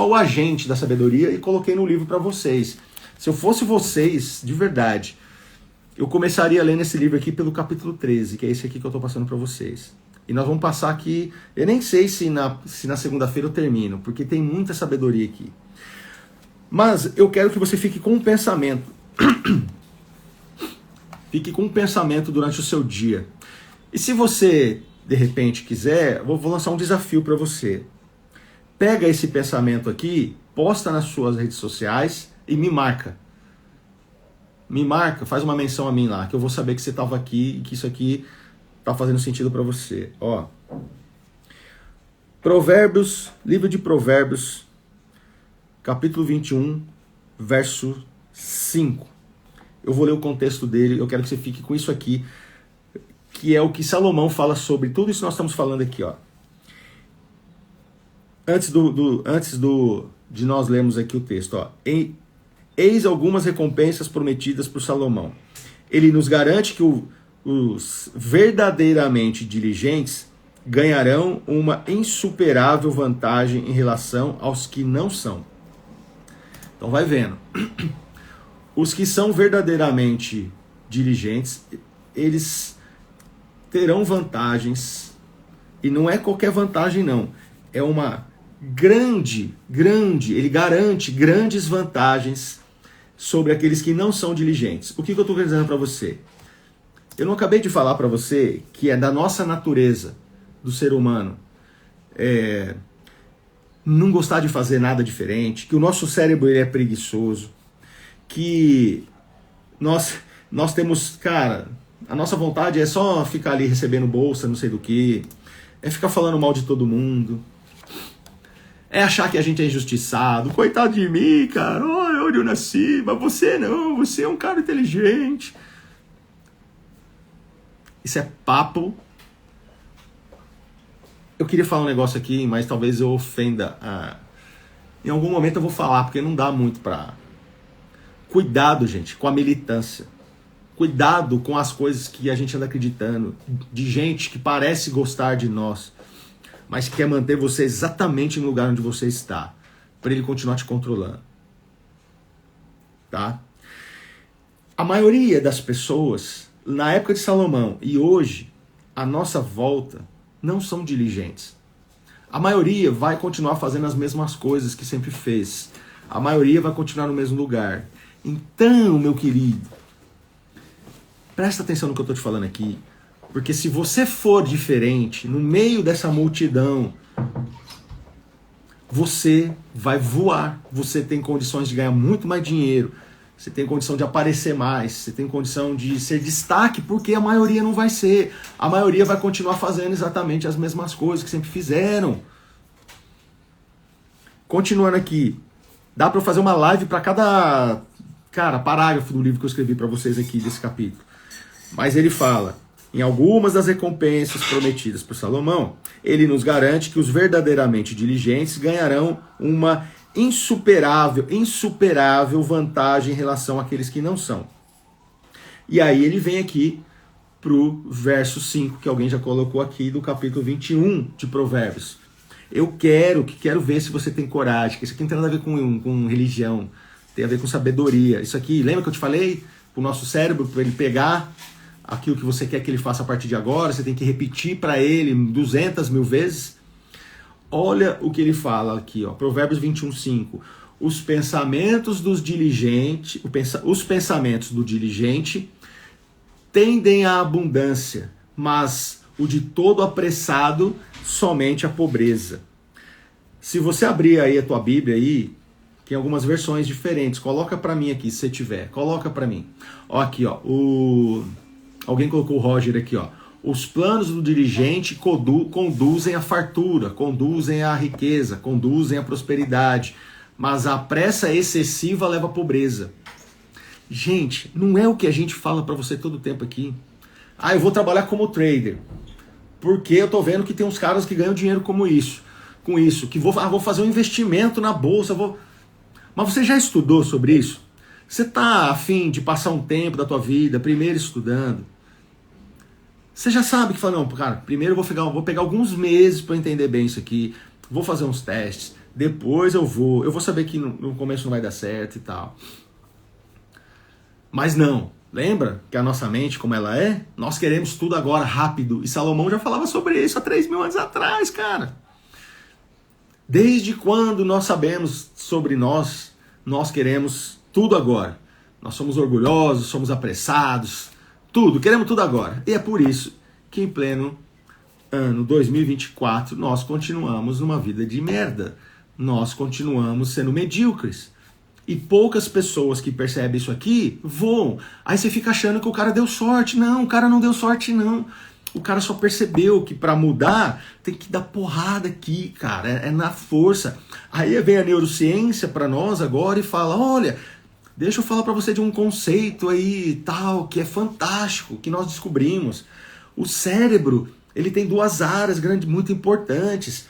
S1: o agente da sabedoria e coloquei no livro para vocês. Se eu fosse vocês, de verdade, eu começaria lendo esse livro aqui pelo capítulo 13, que é esse aqui que eu tô passando para vocês. E nós vamos passar aqui, eu nem sei se na segunda-feira eu termino, porque tem muita sabedoria aqui. Mas eu quero que você fique com um pensamento. Fique com um pensamento durante o seu dia. E se você, de repente, quiser, vou lançar um desafio para você. Pega esse pensamento aqui, posta nas suas redes sociais, e me marca. Me marca, faz uma menção a mim lá, que eu vou saber que você estava aqui e que isso aqui tá fazendo sentido para você. Ó, Provérbios, livro de Provérbios, capítulo 21, verso 5. Eu vou ler o contexto dele, eu quero que você fique com isso aqui, que é o que Salomão fala sobre tudo isso que nós estamos falando aqui, ó. Antes de nós lermos aqui o texto, ó. Eis algumas recompensas prometidas por Salomão. Ele nos garante que os verdadeiramente diligentes ganharão uma insuperável vantagem em relação aos que não são. Então vai vendo. Os que são verdadeiramente diligentes, eles terão vantagens, e não é qualquer vantagem não, é uma grande, ele garante grandes vantagens sobre aqueles que não são diligentes. O que eu estou dizendo para você? Eu não acabei de falar para você que é da nossa natureza, do ser humano, não gostar de fazer nada diferente, que o nosso cérebro ele é preguiçoso, que nós temos, cara, a nossa vontade é só ficar ali recebendo bolsa, não sei do que, é ficar falando mal de todo mundo, é achar que a gente é injustiçado, coitado de mim, cara, olha onde eu nasci, mas você não, você é um cara inteligente. Isso é papo. Eu queria falar um negócio aqui, mas talvez eu ofenda. Em algum momento eu vou falar, porque não dá muito pra... Cuidado, gente, com a militância. Cuidado com as coisas que a gente anda acreditando. De gente que parece gostar de nós, mas que quer manter você exatamente no lugar onde você está, para ele continuar te controlando. Tá? A maioria das pessoas, na época de Salomão e hoje, à nossa volta, não são diligentes. A maioria vai continuar fazendo as mesmas coisas que sempre fez. A maioria vai continuar no mesmo lugar. Então, meu querido, presta atenção no que eu estou te falando aqui. Porque se você for diferente, no meio dessa multidão, você vai voar. Você tem condições de ganhar muito mais dinheiro. Você tem condição de aparecer mais. Você tem condição de ser destaque, porque a maioria não vai ser. A maioria vai continuar fazendo exatamente as mesmas coisas que sempre fizeram. Continuando aqui. Dá para eu fazer uma live para cada, parágrafo do livro que eu escrevi para vocês aqui desse capítulo. Mas ele fala... Em algumas das recompensas prometidas por Salomão, ele nos garante que os verdadeiramente diligentes ganharão uma insuperável vantagem em relação àqueles que não são. E aí ele vem aqui para o verso 5, que alguém já colocou aqui, do capítulo 21 de Provérbios. Eu quero ver se você tem coragem, que isso aqui não tem nada a ver com religião, tem a ver com sabedoria. Isso aqui, lembra que eu te falei? Para o nosso cérebro, para ele pegar... aquilo que você quer que ele faça a partir de agora, você tem que repetir para ele 200 mil vezes. Olha o que ele fala aqui, ó, Provérbios 21:5. Os pensamentos do diligente tendem à abundância, mas o de todo apressado somente a pobreza. Se você abrir aí a tua Bíblia aí, tem algumas versões diferentes. Coloca para mim aqui, se você tiver. Coloca para mim. Ó, aqui, ó, alguém colocou o Roger aqui, ó. Os planos do diligente conduzem à fartura, conduzem à riqueza, conduzem à prosperidade, mas a pressa excessiva leva à pobreza. Gente, não é o que a gente fala para você todo o tempo aqui. Eu vou trabalhar como trader, porque eu tô vendo que tem uns caras que ganham dinheiro com isso, que vou fazer um investimento na bolsa, Mas você já estudou sobre isso? Você tá a fim de passar um tempo da tua vida primeiro estudando? Você já sabe que fala, não, cara, primeiro eu vou pegar alguns meses para entender bem isso aqui, vou fazer uns testes, depois eu vou saber que no começo não vai dar certo e tal. Mas não, lembra que a nossa mente, como ela é, nós queremos tudo agora, rápido, e Salomão já falava sobre isso há 3.000 anos atrás, cara. Desde quando nós sabemos sobre nós queremos tudo agora. Nós somos orgulhosos, somos apressados, queremos tudo agora. E é por isso que em pleno ano 2024 nós continuamos numa vida de merda. Nós continuamos sendo medíocres. E poucas pessoas que percebem isso aqui voam. Aí você fica achando que o cara deu sorte. Não, o cara não deu sorte, não. O cara só percebeu que para mudar tem que dar porrada aqui, cara. É na força. Aí vem a neurociência para nós agora e fala, olha, deixa eu falar para você de um conceito aí tal, que é fantástico, que nós descobrimos. O cérebro, ele tem duas áreas grandes, muito importantes.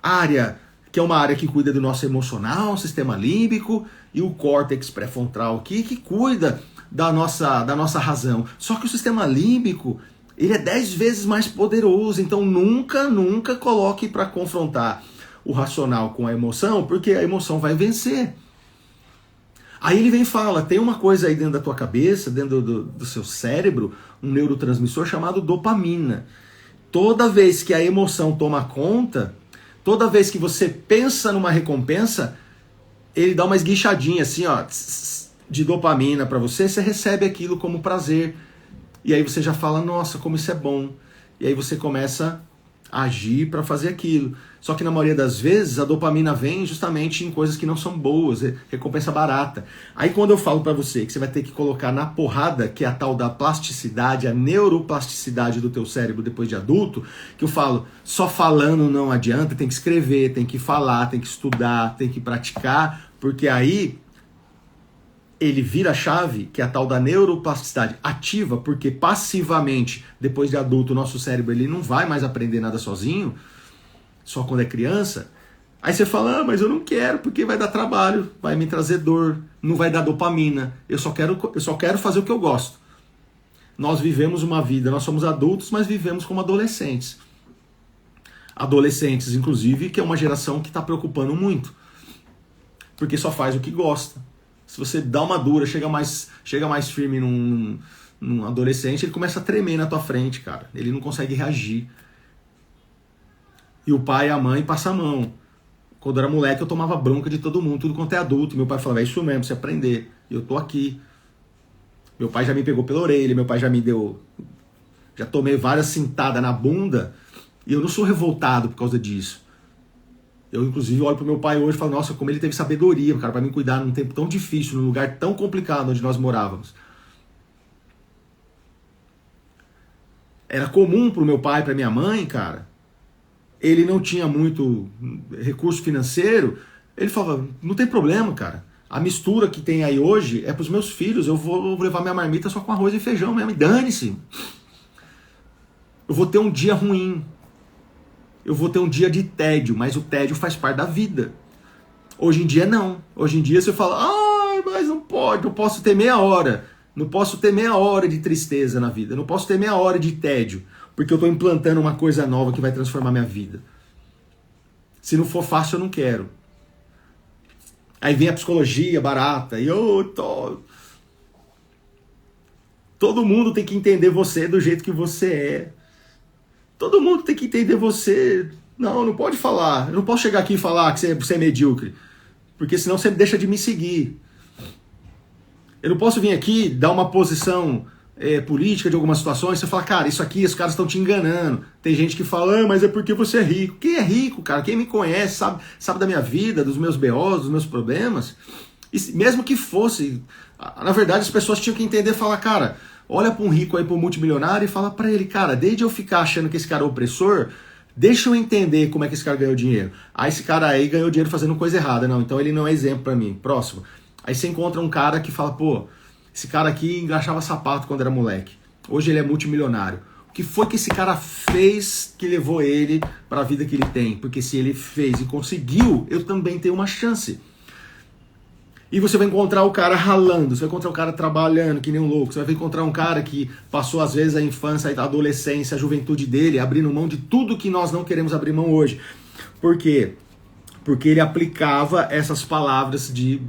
S1: A área que é uma área que cuida do nosso emocional, sistema límbico, e o córtex pré-frontal aqui, que cuida da nossa razão. Só que o sistema límbico, ele é 10 vezes mais poderoso, então nunca coloque para confrontar o racional com a emoção, porque a emoção vai vencer. Aí ele vem e fala, tem uma coisa aí dentro da tua cabeça, dentro do seu cérebro, um neurotransmissor chamado dopamina. Toda vez que a emoção toma conta, toda vez que você pensa numa recompensa, ele dá uma esguichadinha assim, ó, de dopamina para você, você recebe aquilo como prazer. E aí você já fala, nossa, como isso é bom. E aí você começa a agir para fazer aquilo. Só que na maioria das vezes a dopamina vem justamente em coisas que não são boas, recompensa barata. Aí quando eu falo para você que você vai ter que colocar na porrada, que é a tal da plasticidade, a neuroplasticidade do teu cérebro depois de adulto, que eu falo, só falando não adianta, tem que escrever, tem que falar, tem que estudar, tem que praticar, porque aí ele vira a chave, que é a tal da neuroplasticidade ativa, porque passivamente, depois de adulto, o nosso cérebro ele não vai mais aprender nada sozinho, só quando é criança. Aí você fala, mas eu não quero, porque vai dar trabalho, vai me trazer dor, não vai dar dopamina, eu só quero fazer o que eu gosto. Nós vivemos uma vida, nós somos adultos, mas vivemos como adolescentes. Adolescentes, inclusive, que é uma geração que está preocupando muito, porque só faz o que gosta. Se você dá uma dura, chega mais firme num adolescente, ele começa a tremer na tua frente, cara. Ele não consegue reagir. E o pai e a mãe passam a mão. Quando eu era moleque, eu tomava bronca de todo mundo, tudo quanto é adulto. Meu pai falava, é isso mesmo, você aprender. E eu tô aqui. Meu pai já me pegou pela orelha, meu pai já me deu... Já tomei várias cintadas na bunda. E eu não sou revoltado por causa disso. Eu, inclusive, olho pro meu pai hoje e falo, nossa, como ele teve sabedoria, cara, para me cuidar num tempo tão difícil, num lugar tão complicado onde nós morávamos. Era comum pro meu pai e pra minha mãe, cara, ele não tinha muito recurso financeiro, ele falava, não tem problema, cara, a mistura que tem aí hoje é pros meus filhos, eu vou levar minha marmita só com arroz e feijão mesmo, e dane-se. Eu vou ter um dia ruim. Eu vou ter um dia de tédio, mas o tédio faz parte da vida. Hoje em dia não. Hoje em dia você fala, mas não pode, eu posso ter meia hora. Não posso ter meia hora de tristeza na vida. Não posso ter meia hora de tédio, porque eu estou implantando uma coisa nova que vai transformar minha vida. Se não for fácil, eu não quero. Aí vem a psicologia barata, e todo mundo tem que entender você do jeito que você é. Todo mundo tem que entender você. Não pode falar. Eu não posso chegar aqui e falar que você é medíocre. Porque senão você deixa de me seguir. Eu não posso vir aqui dar uma posição política de algumas situações. Você fala, cara, isso aqui, os caras estão te enganando. Tem gente que fala, mas é porque você é rico. Quem é rico, cara? Quem me conhece, sabe da minha vida, dos meus BOs, dos meus problemas. E mesmo que fosse, na verdade as pessoas tinham que entender e falar, cara, olha para um rico aí, para um multimilionário e fala para ele, cara, desde eu ficar achando que esse cara é opressor, deixa eu entender como é que esse cara ganhou dinheiro. Aí esse cara aí ganhou dinheiro fazendo coisa errada. Não, então ele não é exemplo para mim. Próximo. Aí você encontra um cara que fala, pô, esse cara aqui engraxava sapato quando era moleque. Hoje ele é multimilionário. O que foi que esse cara fez que levou ele para a vida que ele tem? Porque se ele fez e conseguiu, eu também tenho uma chance. E você vai encontrar o cara ralando, você vai encontrar o cara trabalhando que nem um louco, você vai encontrar um cara que passou às vezes a infância, a adolescência, a juventude dele, abrindo mão de tudo que nós não queremos abrir mão hoje. Por quê? Porque ele aplicava essas palavras de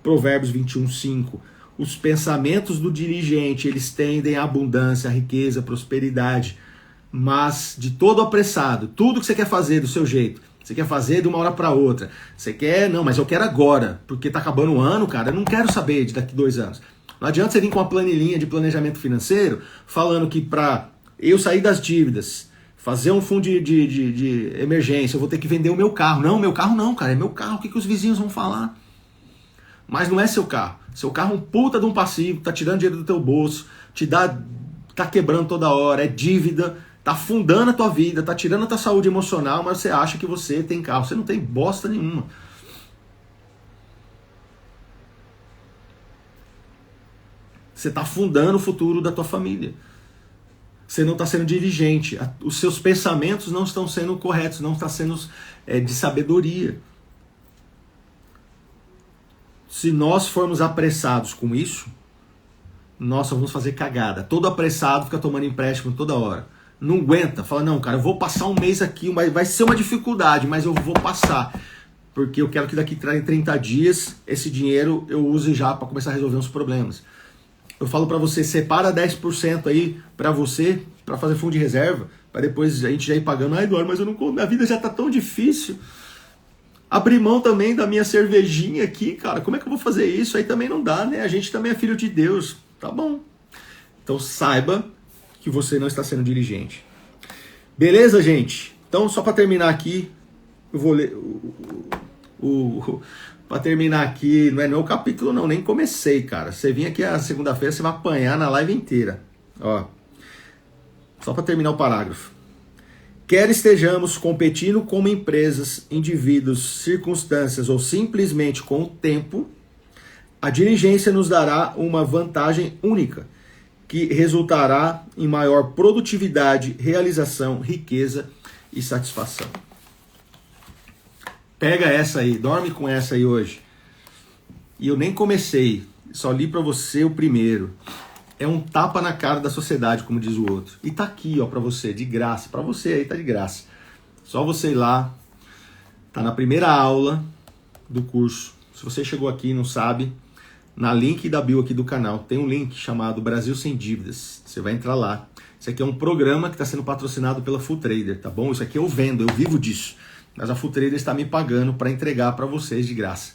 S1: Provérbios 21:5. Os pensamentos do diligente, eles tendem à abundância, à riqueza, à prosperidade, mas de todo apressado, tudo que você quer fazer do seu jeito, você quer fazer de uma hora para outra. Você quer, não, mas eu quero agora, porque tá acabando o ano, cara, eu não quero saber de daqui 2 anos. Não adianta você vir com uma planilhinha de planejamento financeiro falando que para eu sair das dívidas, fazer um fundo de emergência, eu vou ter que vender o meu carro. Não, meu carro não, cara, é meu carro, o que os vizinhos vão falar? Mas não é seu carro. Seu carro é um puta de um passivo, tá tirando dinheiro do teu bolso, tá quebrando toda hora, é dívida, tá afundando a tua vida, tá tirando a tua saúde emocional, mas você acha que você tem carro. Você não tem bosta nenhuma. Você tá afundando o futuro da tua família. Você não está sendo diligente. Os seus pensamentos não estão sendo corretos, não está sendo de sabedoria. Se nós formos apressados com isso, nós só vamos fazer cagada. Todo apressado fica tomando empréstimo toda hora. Não aguenta. Fala, não, cara, eu vou passar um mês aqui, vai ser uma dificuldade, mas eu vou passar. Porque eu quero que daqui a 30 dias esse dinheiro eu use já para começar a resolver uns problemas. Eu falo para você, separa 10% aí para você, para fazer fundo de reserva, para depois a gente já ir pagando. Ah, Eduardo, mas eu não, minha vida já tá tão difícil. Abrir mão também da minha cervejinha aqui, cara, como é que eu vou fazer isso? Aí também não dá, né? A gente também é filho de Deus, tá bom. Então saiba que você não está sendo diligente. Beleza, gente? Então só para terminar aqui, eu vou ler para terminar aqui, não é o capítulo não, nem comecei, cara. Você vir aqui a segunda-feira, você vai apanhar na live inteira. Ó, só para terminar o parágrafo. Quer estejamos competindo como empresas, indivíduos, circunstâncias ou simplesmente com o tempo, a diligência nos dará uma vantagem única, que resultará em maior produtividade, realização, riqueza e satisfação. Pega essa aí, dorme com essa aí hoje. E eu nem comecei, só li para você o primeiro. É um tapa na cara da sociedade, como diz o outro. E tá aqui, ó, para você, de graça. Para você aí tá de graça. Só você ir lá. Tá na primeira aula do curso. Se você chegou aqui e não sabe, na link da bio aqui do canal tem um link chamado Brasil Sem Dívidas. Você vai entrar lá. Isso aqui é um programa que está sendo patrocinado pela Full Trader, tá bom? Isso aqui eu vendo, eu vivo disso. Mas a Full Trader está me pagando para entregar para vocês de graça.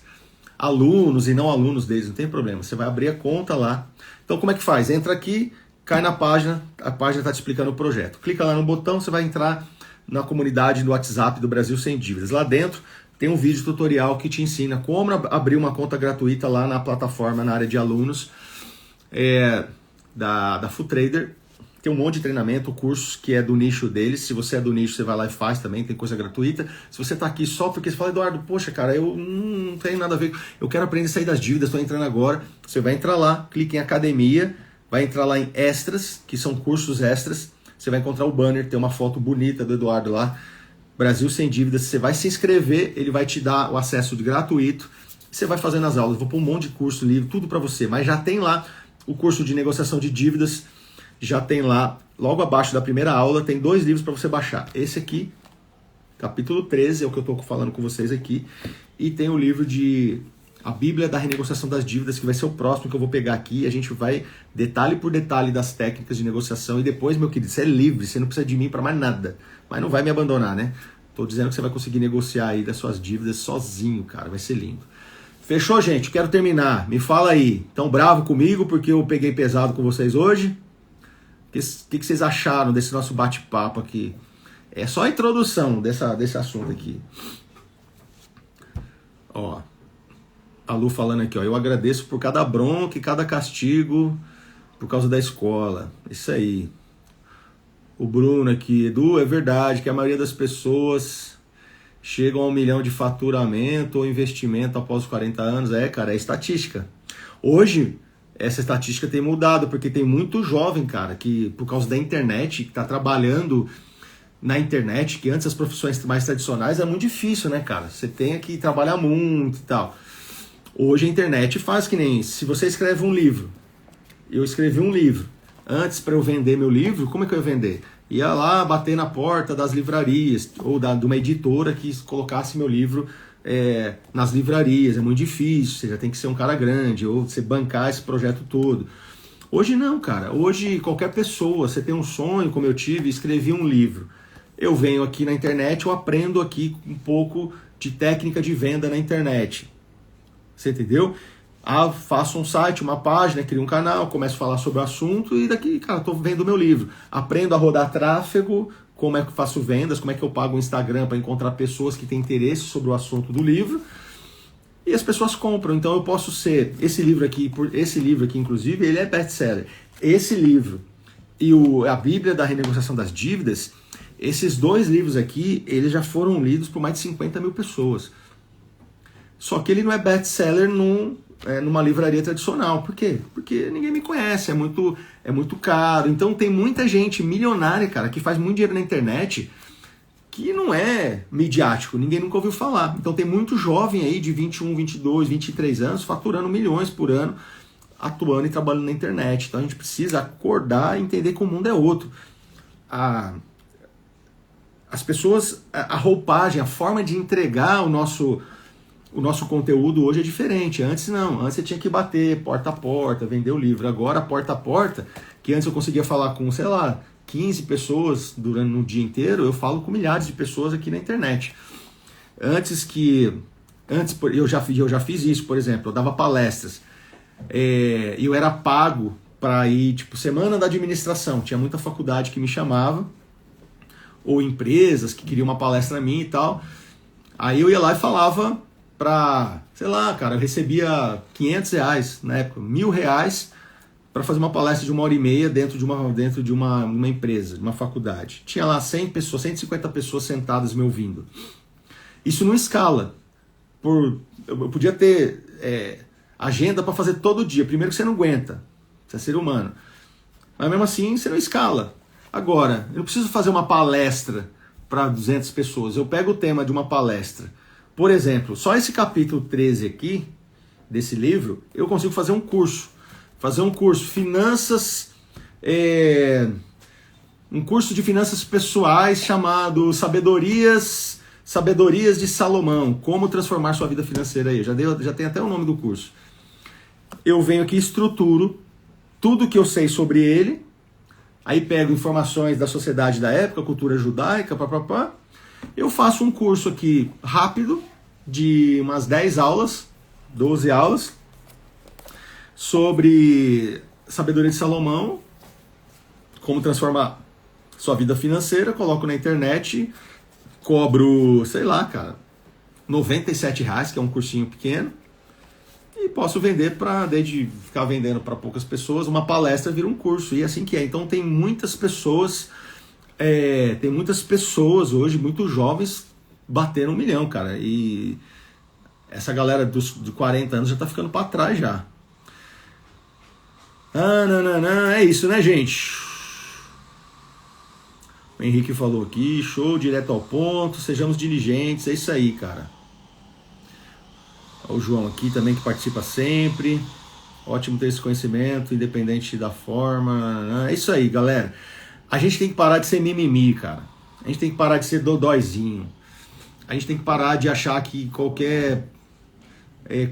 S1: Alunos e não alunos deles, não tem problema. Você vai abrir a conta lá. Então como é que faz? Entra aqui, cai na página, a página está te explicando o projeto. Clica lá no botão, você vai entrar na comunidade do WhatsApp do Brasil Sem Dívidas. Lá dentro tem um vídeo tutorial que te ensina como abrir uma conta gratuita lá na plataforma, na área de alunos da Full Trader. Tem um monte de treinamento, cursos que é do nicho deles. Se você é do nicho, você vai lá e faz também, tem coisa gratuita. Se você está aqui só porque você fala, Eduardo, poxa, cara, eu não tenho nada a ver, eu quero aprender a sair das dívidas, estou entrando agora. Você vai entrar lá, clica em academia, vai entrar lá em extras, que são cursos extras. Você vai encontrar o banner, tem uma foto bonita do Eduardo lá, Brasil Sem Dívidas. Você vai se inscrever, ele vai te dar o acesso gratuito. Você vai fazendo as aulas, vou pôr um monte de curso livre, tudo para você. Mas já tem lá o curso de negociação de dívidas. Já tem lá, logo abaixo da primeira aula, tem 2 livros para você baixar. Esse aqui, capítulo 13, é o que eu estou falando com vocês aqui. E tem o livro de A Bíblia da Renegociação das Dívidas, que vai ser o próximo que eu vou pegar aqui. A gente vai detalhe por detalhe das técnicas de negociação. E depois, meu querido, você é livre, você não precisa de mim para mais nada. Mas não vai me abandonar, né? Estou dizendo que você vai conseguir negociar aí das suas dívidas sozinho, cara. Vai ser lindo. Fechou, gente? Quero terminar. Me fala aí. Tão bravo comigo porque eu peguei pesado com vocês hoje? O que vocês acharam desse nosso bate-papo aqui? É só a introdução desse assunto aqui. Ó, a Lu falando aqui, ó, eu agradeço por cada bronca e cada castigo por causa da escola. Isso aí. O Bruno aqui, Edu, é verdade que a maioria das pessoas chegam a 1 milhão de faturamento ou investimento após os 40 anos. É, cara, é estatística. Hoje, essa estatística tem mudado, porque tem muito jovem, cara, que por causa da internet, que tá trabalhando na internet, que antes as profissões mais tradicionais é muito difícil, né, cara? Você tem que trabalhar muito e tal. Hoje a internet faz que nem, se você escreve um livro, eu escrevi um livro, antes para eu vender meu livro, como é que eu ia vender? Ia lá bater na porta das livrarias, ou de uma editora que colocasse meu livro nas livrarias, é muito difícil, você já tem que ser um cara grande, ou você bancar esse projeto todo. Hoje não, cara, hoje qualquer pessoa, você tem um sonho, como eu tive, escrevi um livro. Eu venho aqui na internet, eu aprendo aqui um pouco de técnica de venda na internet. Você entendeu? Faço um site, uma página, crio um canal, começo a falar sobre o assunto e daqui, cara, estou vendo o meu livro. Aprendo a rodar tráfego, como é que eu faço vendas, como é que eu pago o Instagram para encontrar pessoas que têm interesse sobre o assunto do livro. e as pessoas compram. Então eu posso ser, esse livro aqui inclusive, ele é best-seller. Esse livro e a Bíblia da Renegociação das Dívidas, esses dois livros aqui, eles já foram lidos por mais de 50 mil pessoas. Só que ele não é best-seller numa livraria tradicional. Por quê? Porque ninguém me conhece, é muito caro. Então tem muita gente milionária, cara, que faz muito dinheiro na internet, que não é midiático, ninguém nunca ouviu falar. Então tem muito jovem aí de 21, 22, 23 anos faturando milhões por ano, atuando e trabalhando na internet. Então a gente precisa acordar e entender que o mundo é outro. As pessoas, a roupagem, a forma de entregar o nosso conteúdo hoje é diferente. Antes não, antes você tinha que bater porta a porta, vender o livro. Agora porta a porta, que antes eu conseguia falar com, 15 pessoas durante no dia inteiro, eu falo com milhares de pessoas aqui na internet. Antes eu já fiz isso, por exemplo, eu dava palestras. Eu era pago para ir, tipo, semana da administração. Tinha muita faculdade que me chamava, ou empresas que queriam uma palestra minha e tal. Aí eu ia lá e falava para, cara, eu recebia R$500 na época, R$1.000 para fazer uma palestra de 1h30 dentro de uma empresa, de uma faculdade. Tinha lá 100 pessoas, 150 pessoas sentadas me ouvindo. Isso não escala. Eu podia ter agenda para fazer todo dia. Primeiro que você não aguenta, você é ser humano. Mas mesmo assim você não escala. Agora, eu não preciso fazer uma palestra para 200 pessoas. Eu pego o tema de uma palestra. Por exemplo, só esse capítulo 13 aqui, desse livro, eu consigo fazer um curso. Finanças, um curso de finanças pessoais chamado Sabedorias de Salomão, como transformar sua vida financeira aí. Já tem até o nome do curso. Eu venho aqui, estruturo tudo que eu sei sobre ele, aí pego informações da sociedade da época, cultura judaica, papapá. Eu faço um curso aqui rápido, de umas 10 aulas, 12 aulas, sobre Sabedoria de Salomão, como transformar sua vida financeira. Coloco na internet, cobro, cara, R$97, que é um cursinho pequeno, e posso vender desde ficar vendendo para poucas pessoas, uma palestra vira um curso, e assim que é. Então tem muitas pessoas hoje, muito jovens, batendo 1 milhão, cara, e essa galera de 40 anos já tá ficando para trás já. É isso, né, gente? O Henrique falou aqui, show, direto ao ponto, sejamos diligentes, é isso aí, cara. O João aqui também, que participa sempre. Ótimo ter esse conhecimento, independente da forma. É isso aí, galera. A gente tem que parar de ser mimimi, cara. A gente tem que parar de ser dodóizinho. A gente tem que parar de achar que qualquer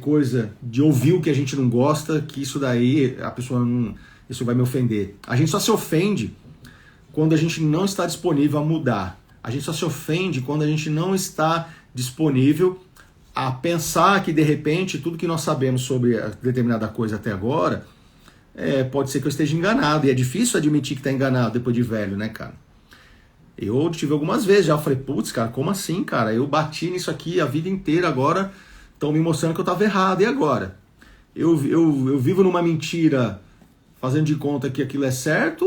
S1: coisa, de ouvir o que a gente não gosta, que isso daí, a pessoa não... Isso vai me ofender. A gente só se ofende quando a gente não está disponível a mudar. A gente só se ofende quando a gente não está disponível a pensar que, de repente, tudo que nós sabemos sobre determinada coisa até agora, pode ser que eu esteja enganado. E é difícil admitir que está enganado depois de velho, né, cara? Eu tive algumas vezes já, falei, putz, cara, como assim, cara? Eu bati nisso aqui a vida inteira, agora estão me mostrando que eu estava errado. E agora? Eu vivo numa mentira, fazendo de conta que aquilo é certo,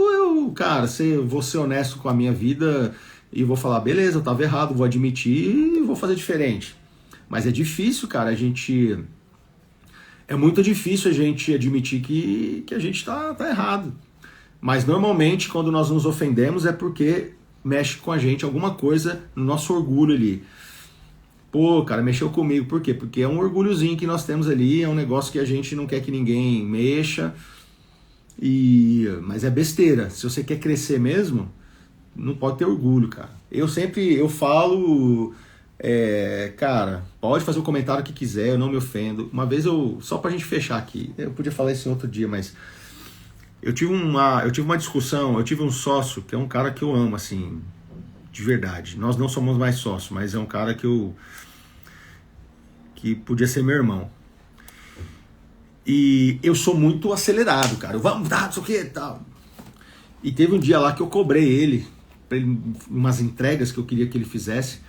S1: cara, vou ser honesto com a minha vida e vou falar, beleza, eu estava errado, vou admitir e vou fazer diferente. Mas é difícil, cara, é muito difícil a gente admitir que a gente tá errado. Mas normalmente quando nós nos ofendemos é porque mexe com a gente alguma coisa no nosso orgulho ali. Pô, cara, mexeu comigo. Por quê? Porque é um orgulhozinho que nós temos ali, é um negócio que a gente não quer que ninguém mexa. Mas é besteira. Se você quer crescer mesmo, não pode ter orgulho, cara. Eu falo... cara, pode fazer o comentário que quiser, eu não me ofendo. Uma vez só pra gente fechar aqui, eu podia falar isso em outro dia, mas eu tive uma discussão, eu tive um sócio que é um cara que eu amo, assim, de verdade. Nós não somos mais sócios, mas é um cara que podia ser meu irmão. E eu sou muito acelerado, cara. Vamos dar, não sei o que e tal. E teve um dia lá que eu cobrei ele, pra ele umas entregas que eu queria que ele fizesse.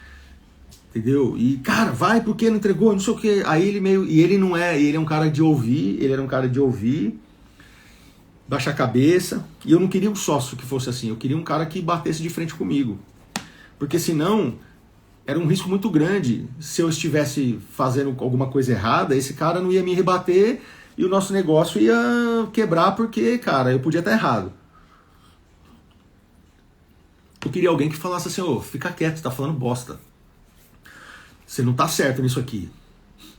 S1: Entendeu? E, cara, vai, por que não entregou? Não sei o que. Aí ele meio. E ele não é. Ele é um cara de ouvir. Ele era um cara de ouvir, baixar a cabeça. E eu não queria um sócio que fosse assim. Eu queria um cara que batesse de frente comigo. Porque senão, era um risco muito grande. Se eu estivesse fazendo alguma coisa errada, esse cara não ia me rebater e o nosso negócio ia quebrar porque, cara, eu podia estar errado. Eu queria alguém que falasse assim, ô, fica quieto, você tá falando bosta. Você não tá certo nisso aqui.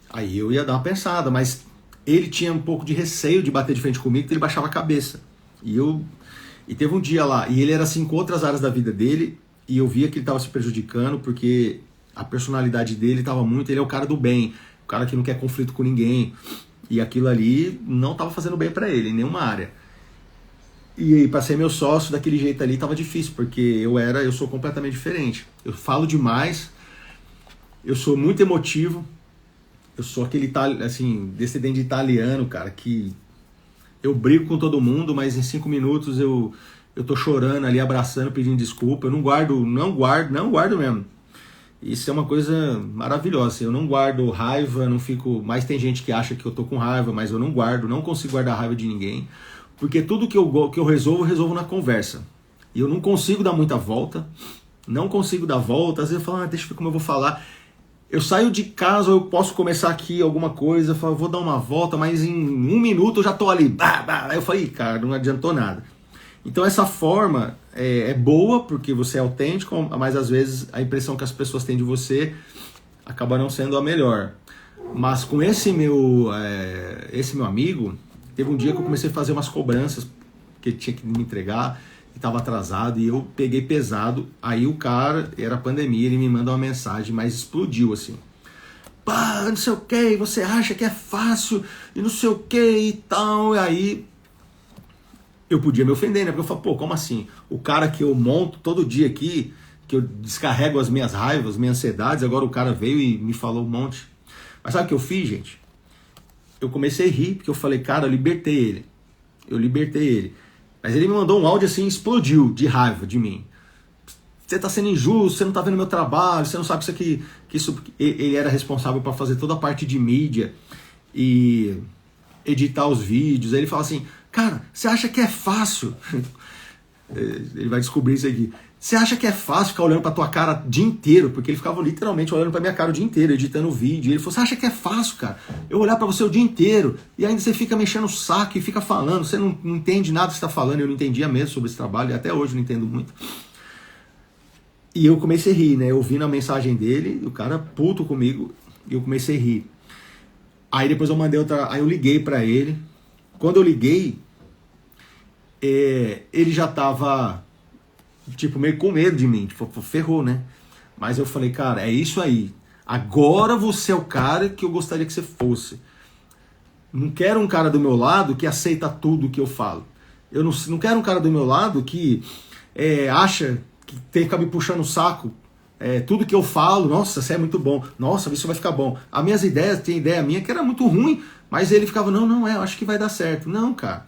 S1: Aí eu ia dar uma pensada, mas ele tinha um pouco de receio de bater de frente comigo, então ele baixava a cabeça. E teve um dia lá, e ele era assim com outras áreas da vida dele, e eu via que ele estava se prejudicando, porque a personalidade dele estava muito, ele é o cara do bem, o cara que não quer conflito com ninguém, e aquilo ali não estava fazendo bem para ele, em nenhuma área. E aí, para ser meu sócio daquele jeito ali, estava difícil, porque eu sou completamente diferente. Eu falo demais, eu sou muito emotivo, eu sou aquele, assim, descendente de italiano, cara, que eu brigo com todo mundo, mas em 5 minutos eu tô chorando ali, abraçando, pedindo desculpa. Eu não guardo mesmo. Isso é uma coisa maravilhosa. Eu não guardo raiva, não fico... Mas tem gente que acha que eu tô com raiva, mas eu não guardo, não consigo guardar raiva de ninguém. Porque tudo que eu resolvo na conversa. E eu não consigo dar muita volta, não consigo dar volta. Às vezes eu falo, deixa eu ver como eu vou falar. Eu saio de casa, eu posso começar aqui alguma coisa, falo, vou dar uma volta, mas em 1 minuto eu já tô ali. Aí eu falei, cara, não adiantou nada. Então essa forma é boa, porque você é autêntico, mas às vezes a impressão que as pessoas têm de você acaba não sendo a melhor. Mas com esse meu amigo, teve um dia que eu comecei a fazer umas cobranças, que ele tinha que me entregar, estava atrasado, e eu peguei pesado. Aí o cara, era pandemia, ele me manda uma mensagem, mas explodiu assim. Pá, não sei o que, você acha que é fácil, e não sei o que e tal. E aí eu podia me ofender, né? Porque eu falo, pô, como assim? O cara que eu monto todo dia aqui, que eu descarrego as minhas raivas, minhas ansiedades, agora o cara veio e me falou um monte. Mas sabe o que eu fiz, gente? Eu comecei a rir, porque eu falei, cara, eu libertei ele. Mas ele me mandou um áudio assim, explodiu de raiva de mim. Você tá sendo injusto, você não tá vendo meu trabalho, você não sabe isso aqui. Ele era responsável para fazer toda a parte de mídia e editar os vídeos. Aí ele fala assim, cara, você acha que é fácil? Ele vai descobrir isso aqui. Você acha que é fácil ficar olhando pra tua cara o dia inteiro? Porque ele ficava literalmente olhando pra minha cara o dia inteiro, editando o vídeo. E ele falou, você acha que é fácil, cara? Eu olhar pra você o dia inteiro e ainda você fica mexendo o saco e fica falando. Você não entende nada que você tá falando. Eu não entendia mesmo sobre esse trabalho e até hoje não entendo muito. E eu comecei a rir, né? Eu vi na mensagem dele, o cara puto comigo, e eu comecei a rir. Aí depois eu mandei outra... Aí eu liguei pra ele. Quando eu liguei, ele já tava... tipo, meio com medo de mim, tipo, ferrou, né? Mas eu falei, cara, é isso aí. Agora você é o cara que eu gostaria que você fosse. Não quero um cara do meu lado que aceita tudo que eu falo. Eu não quero um cara do meu lado que acha que tem que ficar me puxando o saco. Tudo que eu falo, nossa, você é muito bom. Nossa, isso vai ficar bom. As minhas ideias, tem ideia minha que era muito ruim, mas ele ficava, não, eu acho que vai dar certo. Não, cara.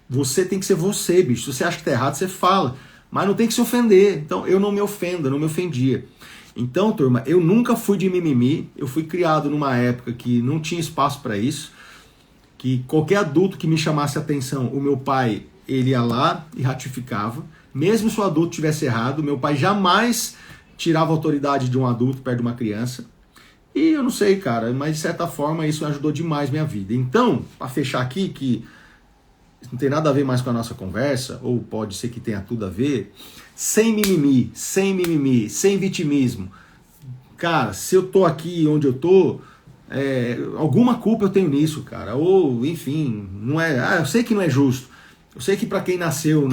S1: Você tem que ser você, bicho. Se você acha que tá errado, você fala. Mas não tem que se ofender. Então eu não me ofendo, eu não me ofendia. Então, turma, eu nunca fui de mimimi. Eu fui criado numa época que não tinha espaço para isso. Que qualquer adulto que me chamasse a atenção, o meu pai, ele ia lá e ratificava. Mesmo se o adulto tivesse errado, meu pai jamais tirava a autoridade de um adulto perto de uma criança. E eu não sei, cara, mas de certa forma isso ajudou demais minha vida. Então, para fechar aqui, que não tem nada a ver mais com a nossa conversa, ou pode ser que tenha tudo a ver, sem mimimi, sem vitimismo. Cara, se eu tô aqui onde eu tô, alguma culpa eu tenho nisso, cara. Ou, enfim, não é. Eu sei que não é justo. Eu sei que para quem nasceu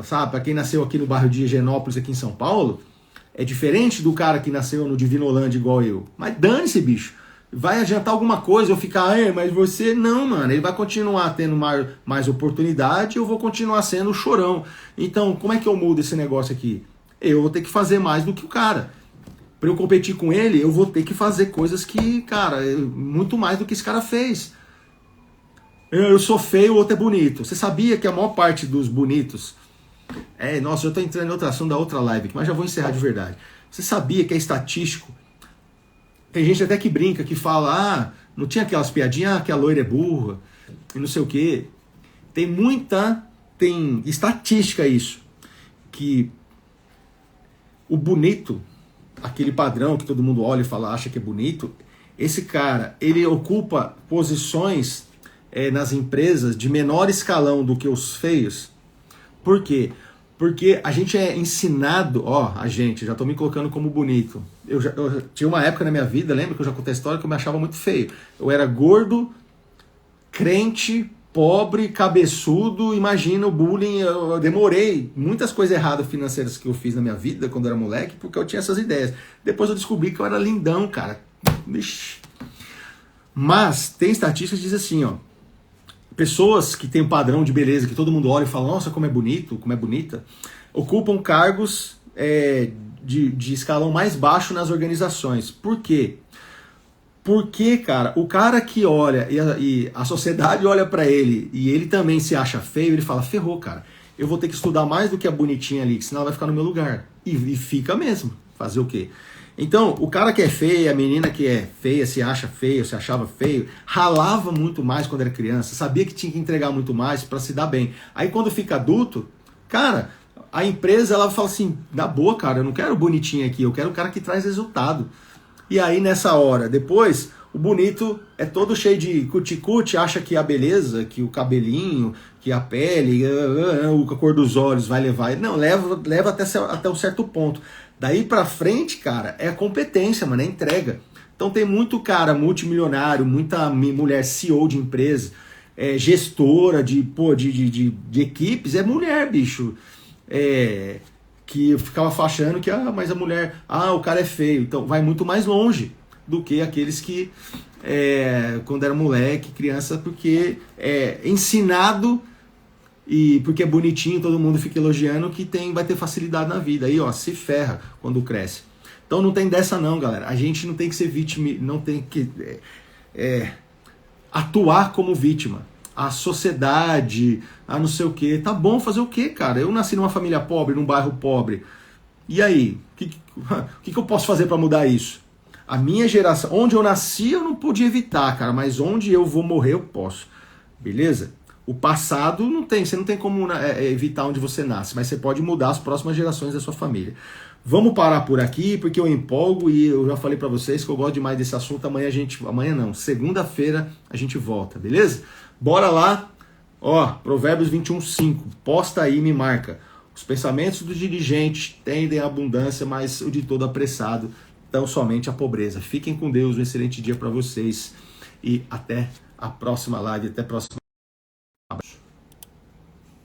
S1: sabe, para quem nasceu aqui no bairro de Higienópolis, aqui em São Paulo, é diferente do cara que nasceu no Divinolândia igual eu. Mas dane-se, bicho. Vai adiantar alguma coisa eu ficar, mas você não, mano. Ele vai continuar tendo mais oportunidade, eu vou continuar sendo o chorão. Então, como é que eu mudo esse negócio aqui? Eu vou ter que fazer mais do que o cara. Para eu competir com ele, eu vou ter que fazer coisas que, cara, muito mais do que esse cara fez. Eu sou feio, o outro é bonito. Você sabia que a maior parte dos bonitos Nossa, eu estou entrando em outra ação da outra live aqui, mas já vou encerrar de verdade. Você sabia que é estatístico? Tem gente até que brinca, que fala, não tinha aquelas piadinhas, que a loira é burra, e não sei o quê. Tem estatística isso, que o bonito, aquele padrão que todo mundo olha e fala, acha que é bonito, esse cara, ele ocupa posições nas empresas de menor escalão do que os feios. Por quê? Porque a gente é ensinado, já tô me colocando como bonito. Eu tinha uma época na minha vida, lembra que eu já contei a história, que eu me achava muito feio. Eu era gordo, crente, pobre, cabeçudo, imagina o bullying. Eu demorei, muitas coisas erradas financeiras que eu fiz na minha vida quando eu era moleque, porque eu tinha essas ideias. Depois eu descobri que eu era lindão, cara. Ixi. Mas tem estatísticas que dizem assim, pessoas que têm um padrão de beleza, que todo mundo olha e fala, nossa, como é bonito, como é bonita, ocupam cargos de escalão mais baixo nas organizações. Por quê? Porque, cara, o cara que olha e a sociedade olha pra ele e ele também se acha feio, ele fala, ferrou, cara, eu vou ter que estudar mais do que a bonitinha ali, senão ela vai ficar no meu lugar. E fica mesmo. Fazer o quê? Então, o cara que é feio, a menina que é feia, se acha feio, se achava feio, ralava muito mais quando era criança, sabia que tinha que entregar muito mais para se dar bem. Aí quando fica adulto, cara, a empresa ela fala assim, na boa, cara, eu não quero o bonitinho aqui, eu quero o cara que traz resultado. E aí nessa hora, depois, o bonito é todo cheio de cuticute, acha que a beleza, que o cabelinho, que a pele, a cor dos olhos vai levar. Não, leva até um certo ponto. Daí pra frente, cara, é competência, mano, é entrega. Então tem muito cara multimilionário, muita mulher CEO de empresa, gestora de equipes, é mulher, bicho. Que ficava achando que, mas a mulher, o cara é feio. Então vai muito mais longe do que aqueles que, quando era moleque, criança, porque é ensinado e porque é bonitinho, todo mundo fica elogiando que vai ter facilidade na vida. Aí, se ferra quando cresce. Então não tem dessa não, galera. A gente não tem que ser vítima, não tem que atuar como vítima. A sociedade, não sei o que. Tá bom fazer o quê, cara? Eu nasci numa família pobre, num bairro pobre. E aí? O que eu posso fazer para mudar isso? A minha geração, onde eu nasci eu não podia evitar, cara, mas onde eu vou morrer eu posso. Beleza? O passado você não tem como evitar onde você nasce, mas você pode mudar as próximas gerações da sua família. Vamos parar por aqui, porque eu empolgo e eu já falei para vocês que eu gosto demais desse assunto. Amanhã não, segunda-feira a gente volta, beleza? Bora lá, Provérbios 21:5, posta aí, me marca. Os pensamentos do dirigente tendem à abundância, mas o de todo apressado tão somente a pobreza. Fiquem com Deus, um excelente dia para vocês e até a próxima live, até a próxima.